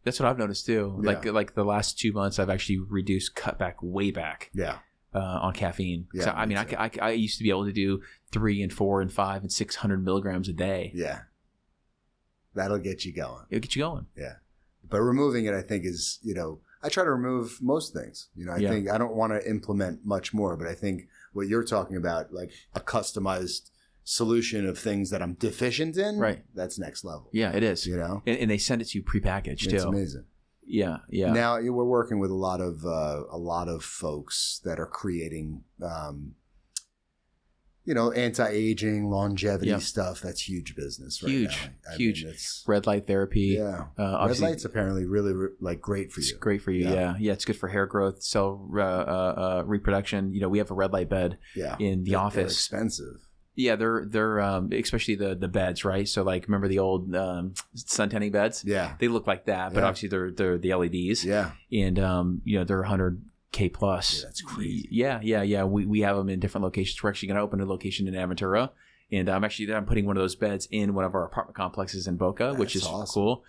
That's what I've noticed too. Yeah. Like the last 2 months, I've actually cut back way back. Yeah. On caffeine. Yeah, so, I mean, I used to be able to do 3 and 4 and 5 and 600 milligrams a day. Yeah. That'll get you going. It'll get you going. Yeah. But removing it, I think, is, I try to remove most things. I think I don't want to implement much more, but I think what you're talking about, like a customized solution of things that I'm deficient in, right? That's next level. Yeah, it is. And they send it to you prepackaged too. It's amazing. Yeah. Now we're working with a lot of folks that are creating, anti-aging, longevity stuff. That's huge business right now. Huge. Red light therapy. Yeah. Red light's apparently really great for you. It's great for you. Yeah. It's good for hair growth, cell reproduction. We have a red light bed in the office. They're expensive. Yeah, they're especially the beds, right? So like, remember the old sun tanning beds? Yeah, they look like that, but obviously they're the LEDs. Yeah, and they're $100K K plus. Yeah, that's crazy. Yeah. We have them in different locations. We're actually going to open a location in Aventura, and I'm putting one of those beds in one of our apartment complexes in Boca, which is awesome. Cool.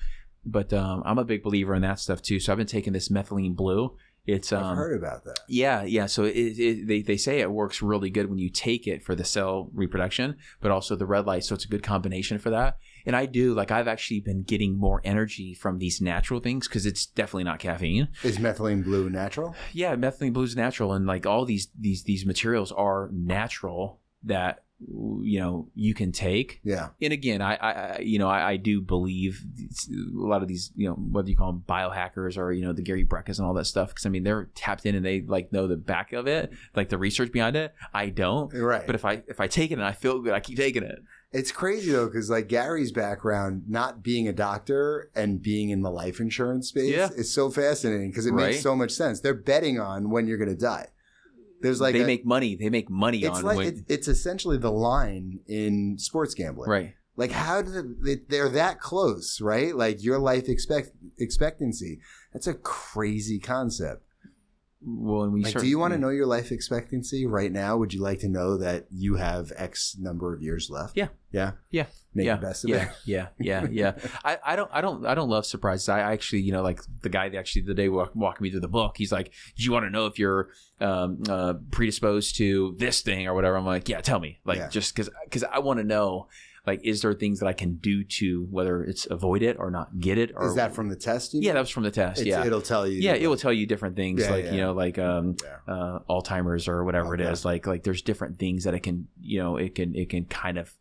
But I'm a big believer in that stuff too. So I've been taking this methylene blue. I've heard about that. Yeah. So they say it works really good when you take it for the cell reproduction, but also the red light. So it's a good combination for that. And I've actually been getting more energy from these natural things because it's definitely not caffeine. Is methylene blue natural? Yeah, methylene blue is natural, and like all these materials are natural that you can take. Yeah. And again, I do believe a lot of these, whether you call them biohackers or, the Gary Breckas and all that stuff. Cause I mean, they're tapped in and they like know the back of it, like the research behind it. I don't. Right. But if I take it and I feel good, I keep taking it. It's crazy though, because like Gary's background, not being a doctor and being in the life insurance space is so fascinating because it makes so much sense. They're betting on when you're going to die. There's like they make money. They make money it's on like it's essentially the line in sports gambling, right? Like how they're that close, right? Like your life expectancy. That's a crazy concept. Well, and do you want to know your life expectancy right now? Would you like to know that you have X number of years left? Yeah. Make the best of it. Yeah. I don't love surprises. I actually, like the guy that the day walking me through the book, he's like, do you want to know if you're predisposed to this thing or whatever? I'm like, yeah, tell me. Like, just because I want to know. Like, is there things that I can do to whether it's avoid it or not get it? Or, is that from the test? Yeah, that was from the test. It'll tell you. Yeah, it will tell you different things, Alzheimer's or whatever it is. Like there's different things that it can kind of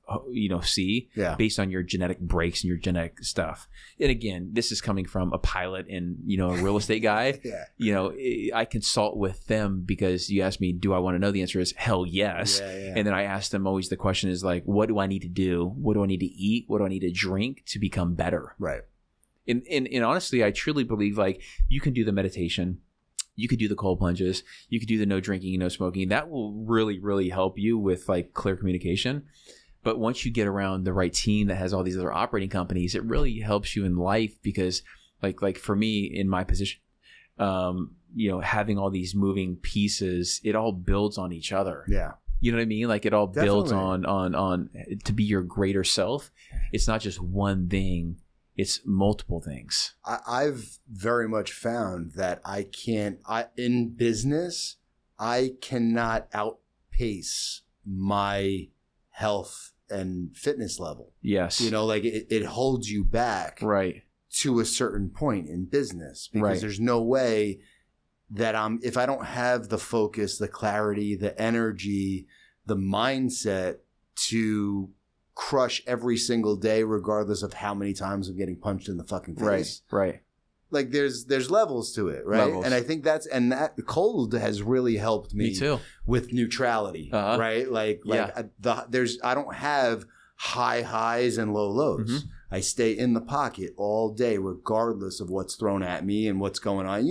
see based on your genetic breaks and your genetic stuff. And again, this is coming from a pilot and a real estate guy. I consult with them because you asked me, do I want to know? The answer is hell yes. And then I asked them always the question is like, what do I need to do? What do I need to eat? What do I need to drink to become better? Right. And honestly, I truly believe like you can do the meditation, you could do the cold plunges, you could do the no drinking, no smoking. That will really, really help you with like clear communication. But once you get around the right team that has all these other operating companies, it really helps you in life because like for me in my position, having all these moving pieces, it all builds on each other. Yeah. You know what I mean? Like it all builds on to be your greater self. It's not just one thing. It's multiple things. I've very much found that in business, I cannot outpace my health and fitness level. Yes. Like it holds you back. Right. To a certain point in business because there's no way that if I don't have the focus, the clarity, the energy, the mindset to crush every single day, regardless of how many times I'm getting punched in the fucking face. Right. Like there's levels to it, right? And I think that cold has really helped me too. With neutrality, right? I don't have high highs and low lows. Mm-hmm. I stay in the pocket all day, regardless of what's thrown at me and what's going on.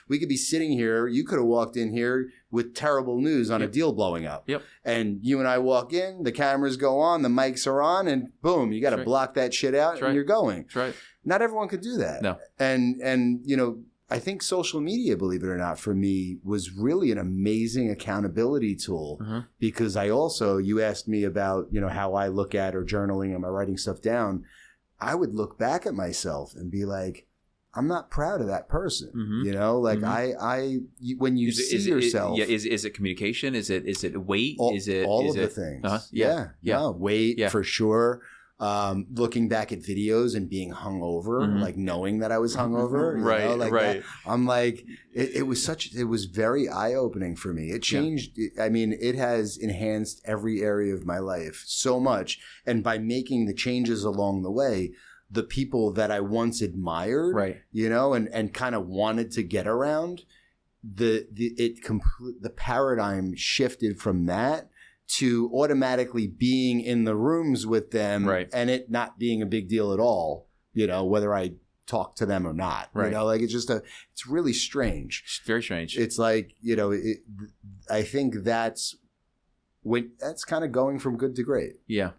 We could be sitting here. You could have walked in here with terrible news on a deal blowing up. Yep. And you and I walk in, the cameras go on, the mics are on, and boom, you got to block that shit out and you're going. That's right. Not everyone could do that. No. And I think social media, believe it or not, for me was really an amazing accountability tool because you asked me about, how I look at or journaling, am I writing stuff down? I would look back at myself and be like, I'm not proud of that person. Mm-hmm. When you see yourself. Is it communication? Is it weight? All of the things. Yeah. No, weight for sure. Looking back at videos and being hungover, like knowing that I was hungover, right. I'm like, it was very eye opening for me. It changed. I mean, it has enhanced every area of my life so much. And by making the changes along the way, the people that I once admired, and kind of wanted to get around, the paradigm shifted from that to automatically being in the rooms with them and it not being a big deal at all, whether I talk to them or not, it's really strange. It's very strange. It's like, I think that's kind of going from good to great. Yeah.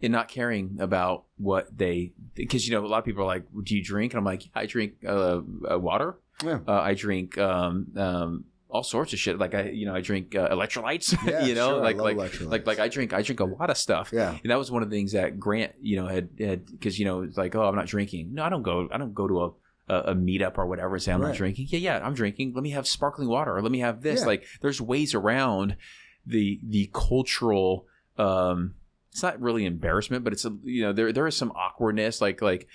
and not caring about what because, a lot of people are like, do you drink? And I'm like, I drink water. Yeah. I drink all sorts of shit. Like I drink electrolytes. Yeah, sure. like I love electrolytes. like I drink a lot of stuff. Yeah. And that was one of the things that Grant, had because it's like, oh, I'm not drinking. No, I don't go to a meetup or whatever and say I'm not drinking. Yeah, I'm drinking. Let me have sparkling water, or let me have this. Yeah. Like there's ways around the cultural. It's not really embarrassment, but it's there is some awkwardness. Like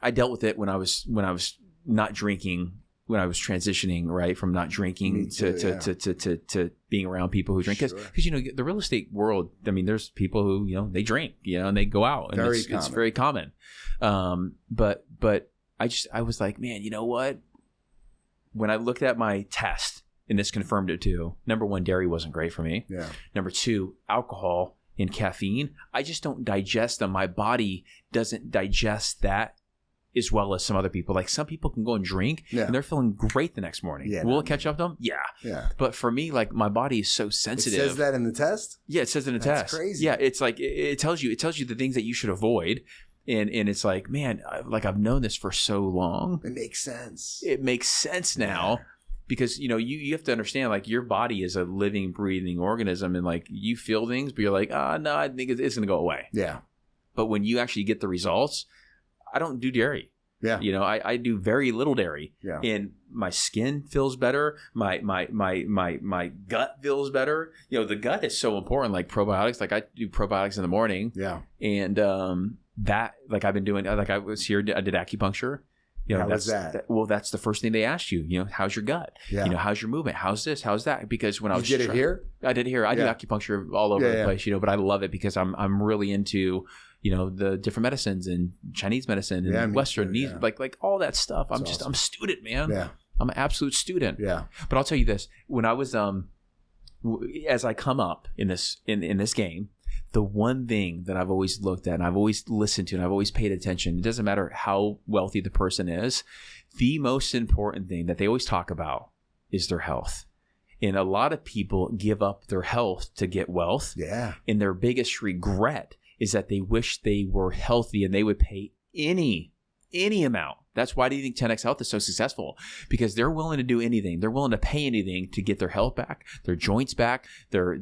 I dealt with it when I was not drinking, when I was transitioning, right, from not drinking to being around people who drink. Because the real estate world, I mean, there's people who they drink, and they go out, and it's very common. But I was like, man, you know what? When I looked at my test, and this confirmed it too. Number one, dairy wasn't great for me. Yeah. Number two, alcohol and caffeine, I just don't digest them. My body doesn't digest that as well as some other people. Like some people can go and drink and they're feeling great the next morning. Yeah, Will it catch up to them? Yeah. But for me, like my body is so sensitive. It says that in the test? Yeah, it says in the test. That's crazy. Yeah, it's like it tells you the things that you should avoid. And it's like, man, I've known this for so long. It makes sense. It makes sense now. Because, you have to understand, like, your body is a living, breathing organism, and, like, you feel things, but you're like, no, I think it's going to go away. Yeah. But when you actually get the results, I don't do dairy. Yeah. I do very little dairy. Yeah. And my skin feels better. My gut feels better. The gut is so important, like probiotics. Like, I do probiotics in the morning. Yeah. And that, like, I've been doing, like, I was here, I did acupuncture. How was that? That's the first thing they asked you. How's your gut? Yeah. How's your movement? How's this? How's that? Because when I was did it here? I did it here. I do acupuncture all over the place, but I love it because I'm really into, the different medicines and Chinese medicine and Western, like all that stuff. I'm a student, man. Yeah. I'm an absolute student. Yeah. But I'll tell you this: when I was as I come up in this game. The one thing that I've always looked at and I've always listened to and I've always paid attention, it doesn't matter how wealthy the person is, the most important thing that they always talk about is their health. And a lot of people give up their health to get wealth. Yeah. And their biggest regret is that they wish they were healthy and they would pay any amount. That's why do you think 10X Health is so successful? Because they're willing to do anything. They're willing to pay anything to get their health back, their joints back, their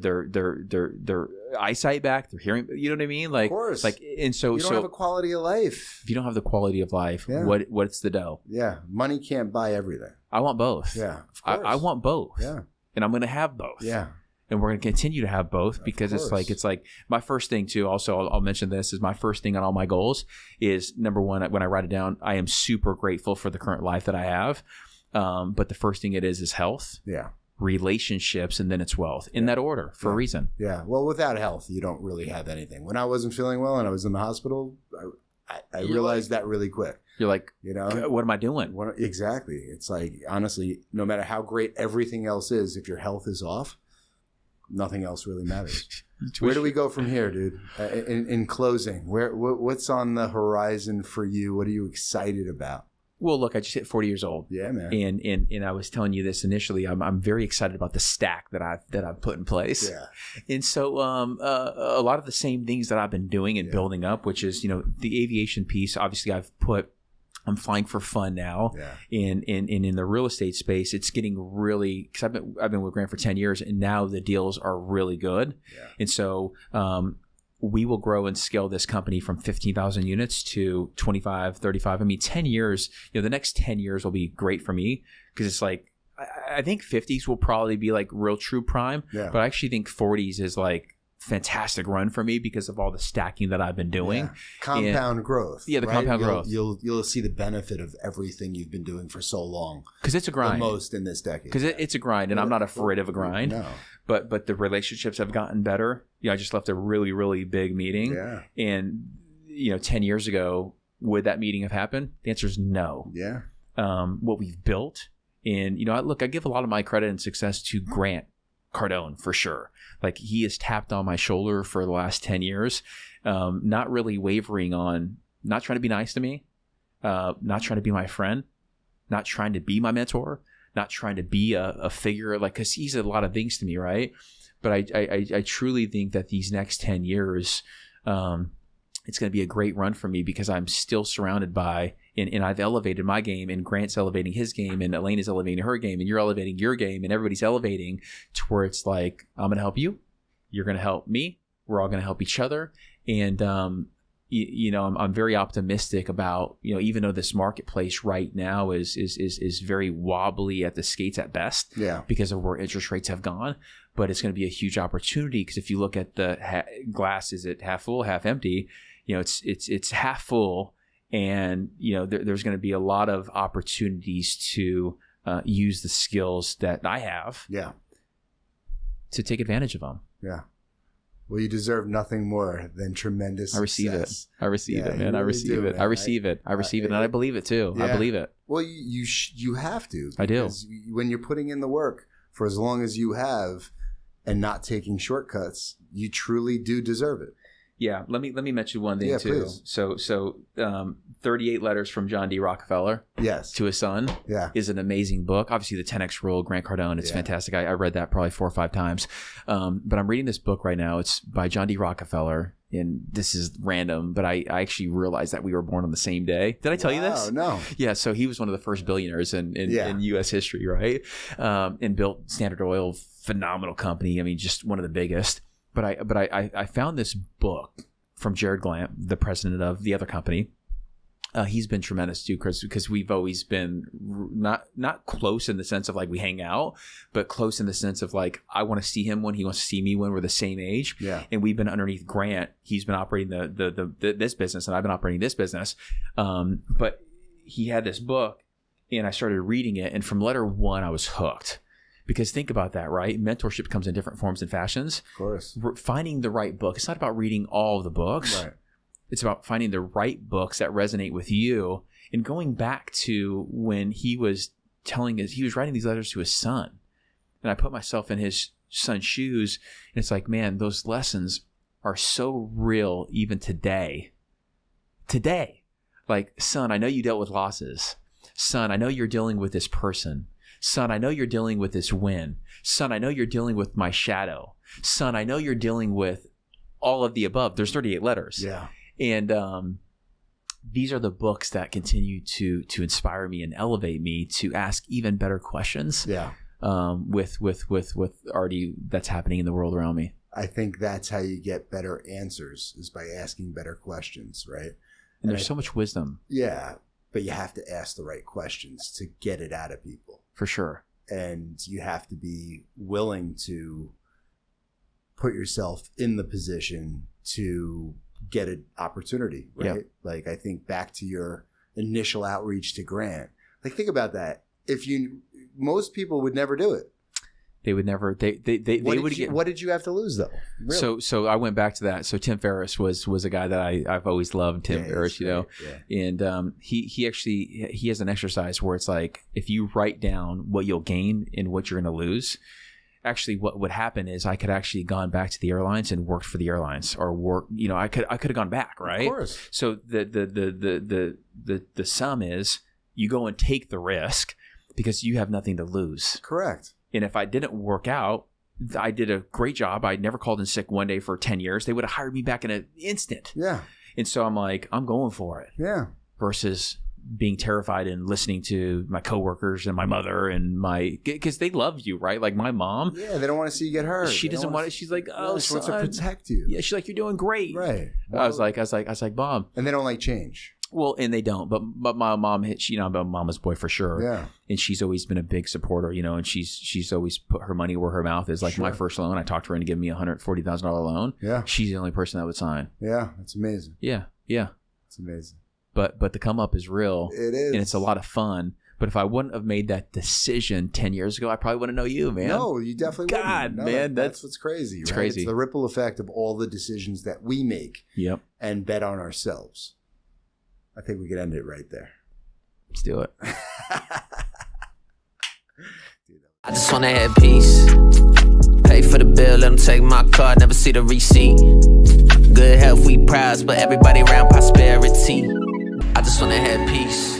eyesight back, their hearing. You know what I mean? Like, of course. Like, and so you don't have a quality of life. If you don't have the quality of life, what's the dough? Yeah, money can't buy everything. I want both. Yeah, of course. I want both. Yeah, and I'm going to have both. Yeah. And we're going to continue to have both because it's like my first thing too. Also, I'll mention this is my first thing on all my goals is number one, when I write it down, I am super grateful for the current life that I have. But the first thing it is health, relationships, and then it's wealth in that order for a reason. Yeah. Well, without health, you don't really have anything. When I wasn't feeling well and I was in the hospital, I realized that really quick. You're like, what am I doing? Exactly. It's like, honestly, no matter how great everything else is, if your health is off, nothing else really matters. Where do we go from here, dude? In closing, what's on the horizon for you? What are you excited about? Well, look, I just hit 40 years old. Yeah, man. And I was telling you this initially. I'm very excited about the stack that I've put in place. Yeah. And so a lot of the same things that I've been doing and building up, which is the aviation piece. Obviously, I'm flying for fun now. Yeah. And in the real estate space, it's getting really, because I've been with Grant for 10 years and now the deals are really good. Yeah. And so we will grow and scale this company from 15,000 units to 25, 35. I mean, 10 years, the next 10 years will be great for me because it's like, I think 50s will probably be like real true prime. Yeah. But I actually think 40s is like, fantastic run for me because of all the stacking that I've been doing. Yeah. Compound growth. Yeah, the compound growth. You'll see the benefit of everything you've been doing for so long. Because it's a grind. The most in this decade. Because it's a grind, and I'm not afraid of a grind. No. But the relationships have gotten better. I just left a really, really big meeting. Yeah. And 10 years ago, would that meeting have happened? The answer is no. Yeah. What we've built, and I give a lot of my credit and success to Grant Cardone for sure. Like he has tapped on my shoulder for the last 10 years, not really wavering on, not trying to be nice to me, not trying to be my friend, not trying to be my mentor, not trying to be a figure, like, cause he's a lot of things to me. Right. But I truly think that these next 10 years, It's going to be a great run for me because I'm still surrounded by, and I've elevated my game, and Grant's elevating his game, and Elaine is elevating her game, and you're elevating your game, and everybody's elevating to where it's like, I'm going to help you. You're going to help me. We're all going to help each other. And, I'm very optimistic about, even though this marketplace right now is very wobbly at the skates at best, because of where interest rates have gone, but it's going to be a huge opportunity because if you look at the glass, is it half full, half empty? It's half full, and there's going to be a lot of opportunities to use the skills that I have, to take advantage of them. Yeah. Well, you deserve nothing more than tremendous success. I receive it, man. I receive it. Man. I receive it, and I believe it too. I believe it. Well, you have to. I do. When you're putting in the work for as long as you have, and not taking shortcuts, you truly do deserve it. Yeah, let me mention one thing too. Please. So 38 Letters from John D. Rockefeller to his son is an amazing book. Obviously, the 10X Rule, Grant Cardone, it's fantastic. I read that probably 4 or 5 times. But I'm reading this book right now. It's by John D. Rockefeller. And this is random, but I actually realized that we were born on the same day. Did I tell you this? No. Yeah, so he was one of the first billionaires in U.S. history, right? And built Standard Oil, phenomenal company. I mean, just one of the biggest. But I found this book from Jared Glant, the president of the other company. He's been tremendous too, because we've always been not close in the sense of like we hang out, but close in the sense of like I want to see him when he wants to see me when we're the same age. Yeah. And we've been underneath Grant. He's been operating this business, and I've been operating this business. But he had this book, and I started reading it, and from letter 1, I was hooked. Because think about that, right? Mentorship comes in different forms and fashions. Of course. Finding the right book. It's not about reading all of the books. Right. It's about finding the right books that resonate with you, and going back to when he was writing these letters to his son. And I put myself in his son's shoes, and it's like, man, those lessons are so real even today. Today. Like, son, I know you dealt with losses. Son, I know you're dealing with this person. Son, I know you're dealing with this win. Son, I know you're dealing with my shadow. Son, I know you're dealing with all of the above. There's 38 letters. Yeah. And these are the books that continue to inspire me and elevate me to ask even better questions. Yeah. With already that's happening in the world around me. I think that's how you get better answers, is by asking better questions, right? And there's so much wisdom. Yeah. But you have to ask the right questions to get it out of people. For sure. And you have to be willing to put yourself in the position to get an opportunity, right? Yep. Like, I think back to your initial outreach to Grant. Like, think about that. Most people would never do it. They would never. What did you have to lose though? Really? So I went back to that. So Tim Ferriss was a guy that I've always loved. Tim Ferriss, and he has an exercise where it's like, if you write down what you'll gain and what you're going to lose. Actually, what would happen is I could actually gone back to the airlines and worked for the airlines, or I could have gone back, right? Of course. So the sum is you go and take the risk because you have nothing to lose. Correct. And if I didn't work out, I did a great job. I never called in sick one day for 10 years. They would have hired me back in an instant. Yeah. And so I'm like, I'm going for it. Yeah. Versus being terrified and listening to my coworkers and my mother and because they love you, right? Like my mom. Yeah, they don't want to see you get hurt. She doesn't want it. She's like, oh, she wants to protect you. Yeah, she's like, you're doing great. Right. Well, I was like, Mom. And they don't like change. Well, and they don't. But my mom, I'm a mama's boy for sure. Yeah. And she's always been a big supporter, and she's always put her money where her mouth is. Like my first loan, I talked her into giving me $140,000 loan. Yeah. She's the only person that would sign. Yeah, that's amazing. Yeah. Yeah. It's amazing. But the come up is real. It is. And it's a lot of fun. But if I wouldn't have made that decision 10 years ago, I probably wouldn't know you, man. No, you definitely wouldn't. God, man. That's what's crazy, it's right? Crazy. It's the ripple effect of all the decisions that we make. Yep. And bet on ourselves. I think we could end it right there. Let's do it. I just want to have peace. Pay for the bill, let them take my card, never see the receipt. Good health, we prize, but everybody around prosperity. I just want to have peace.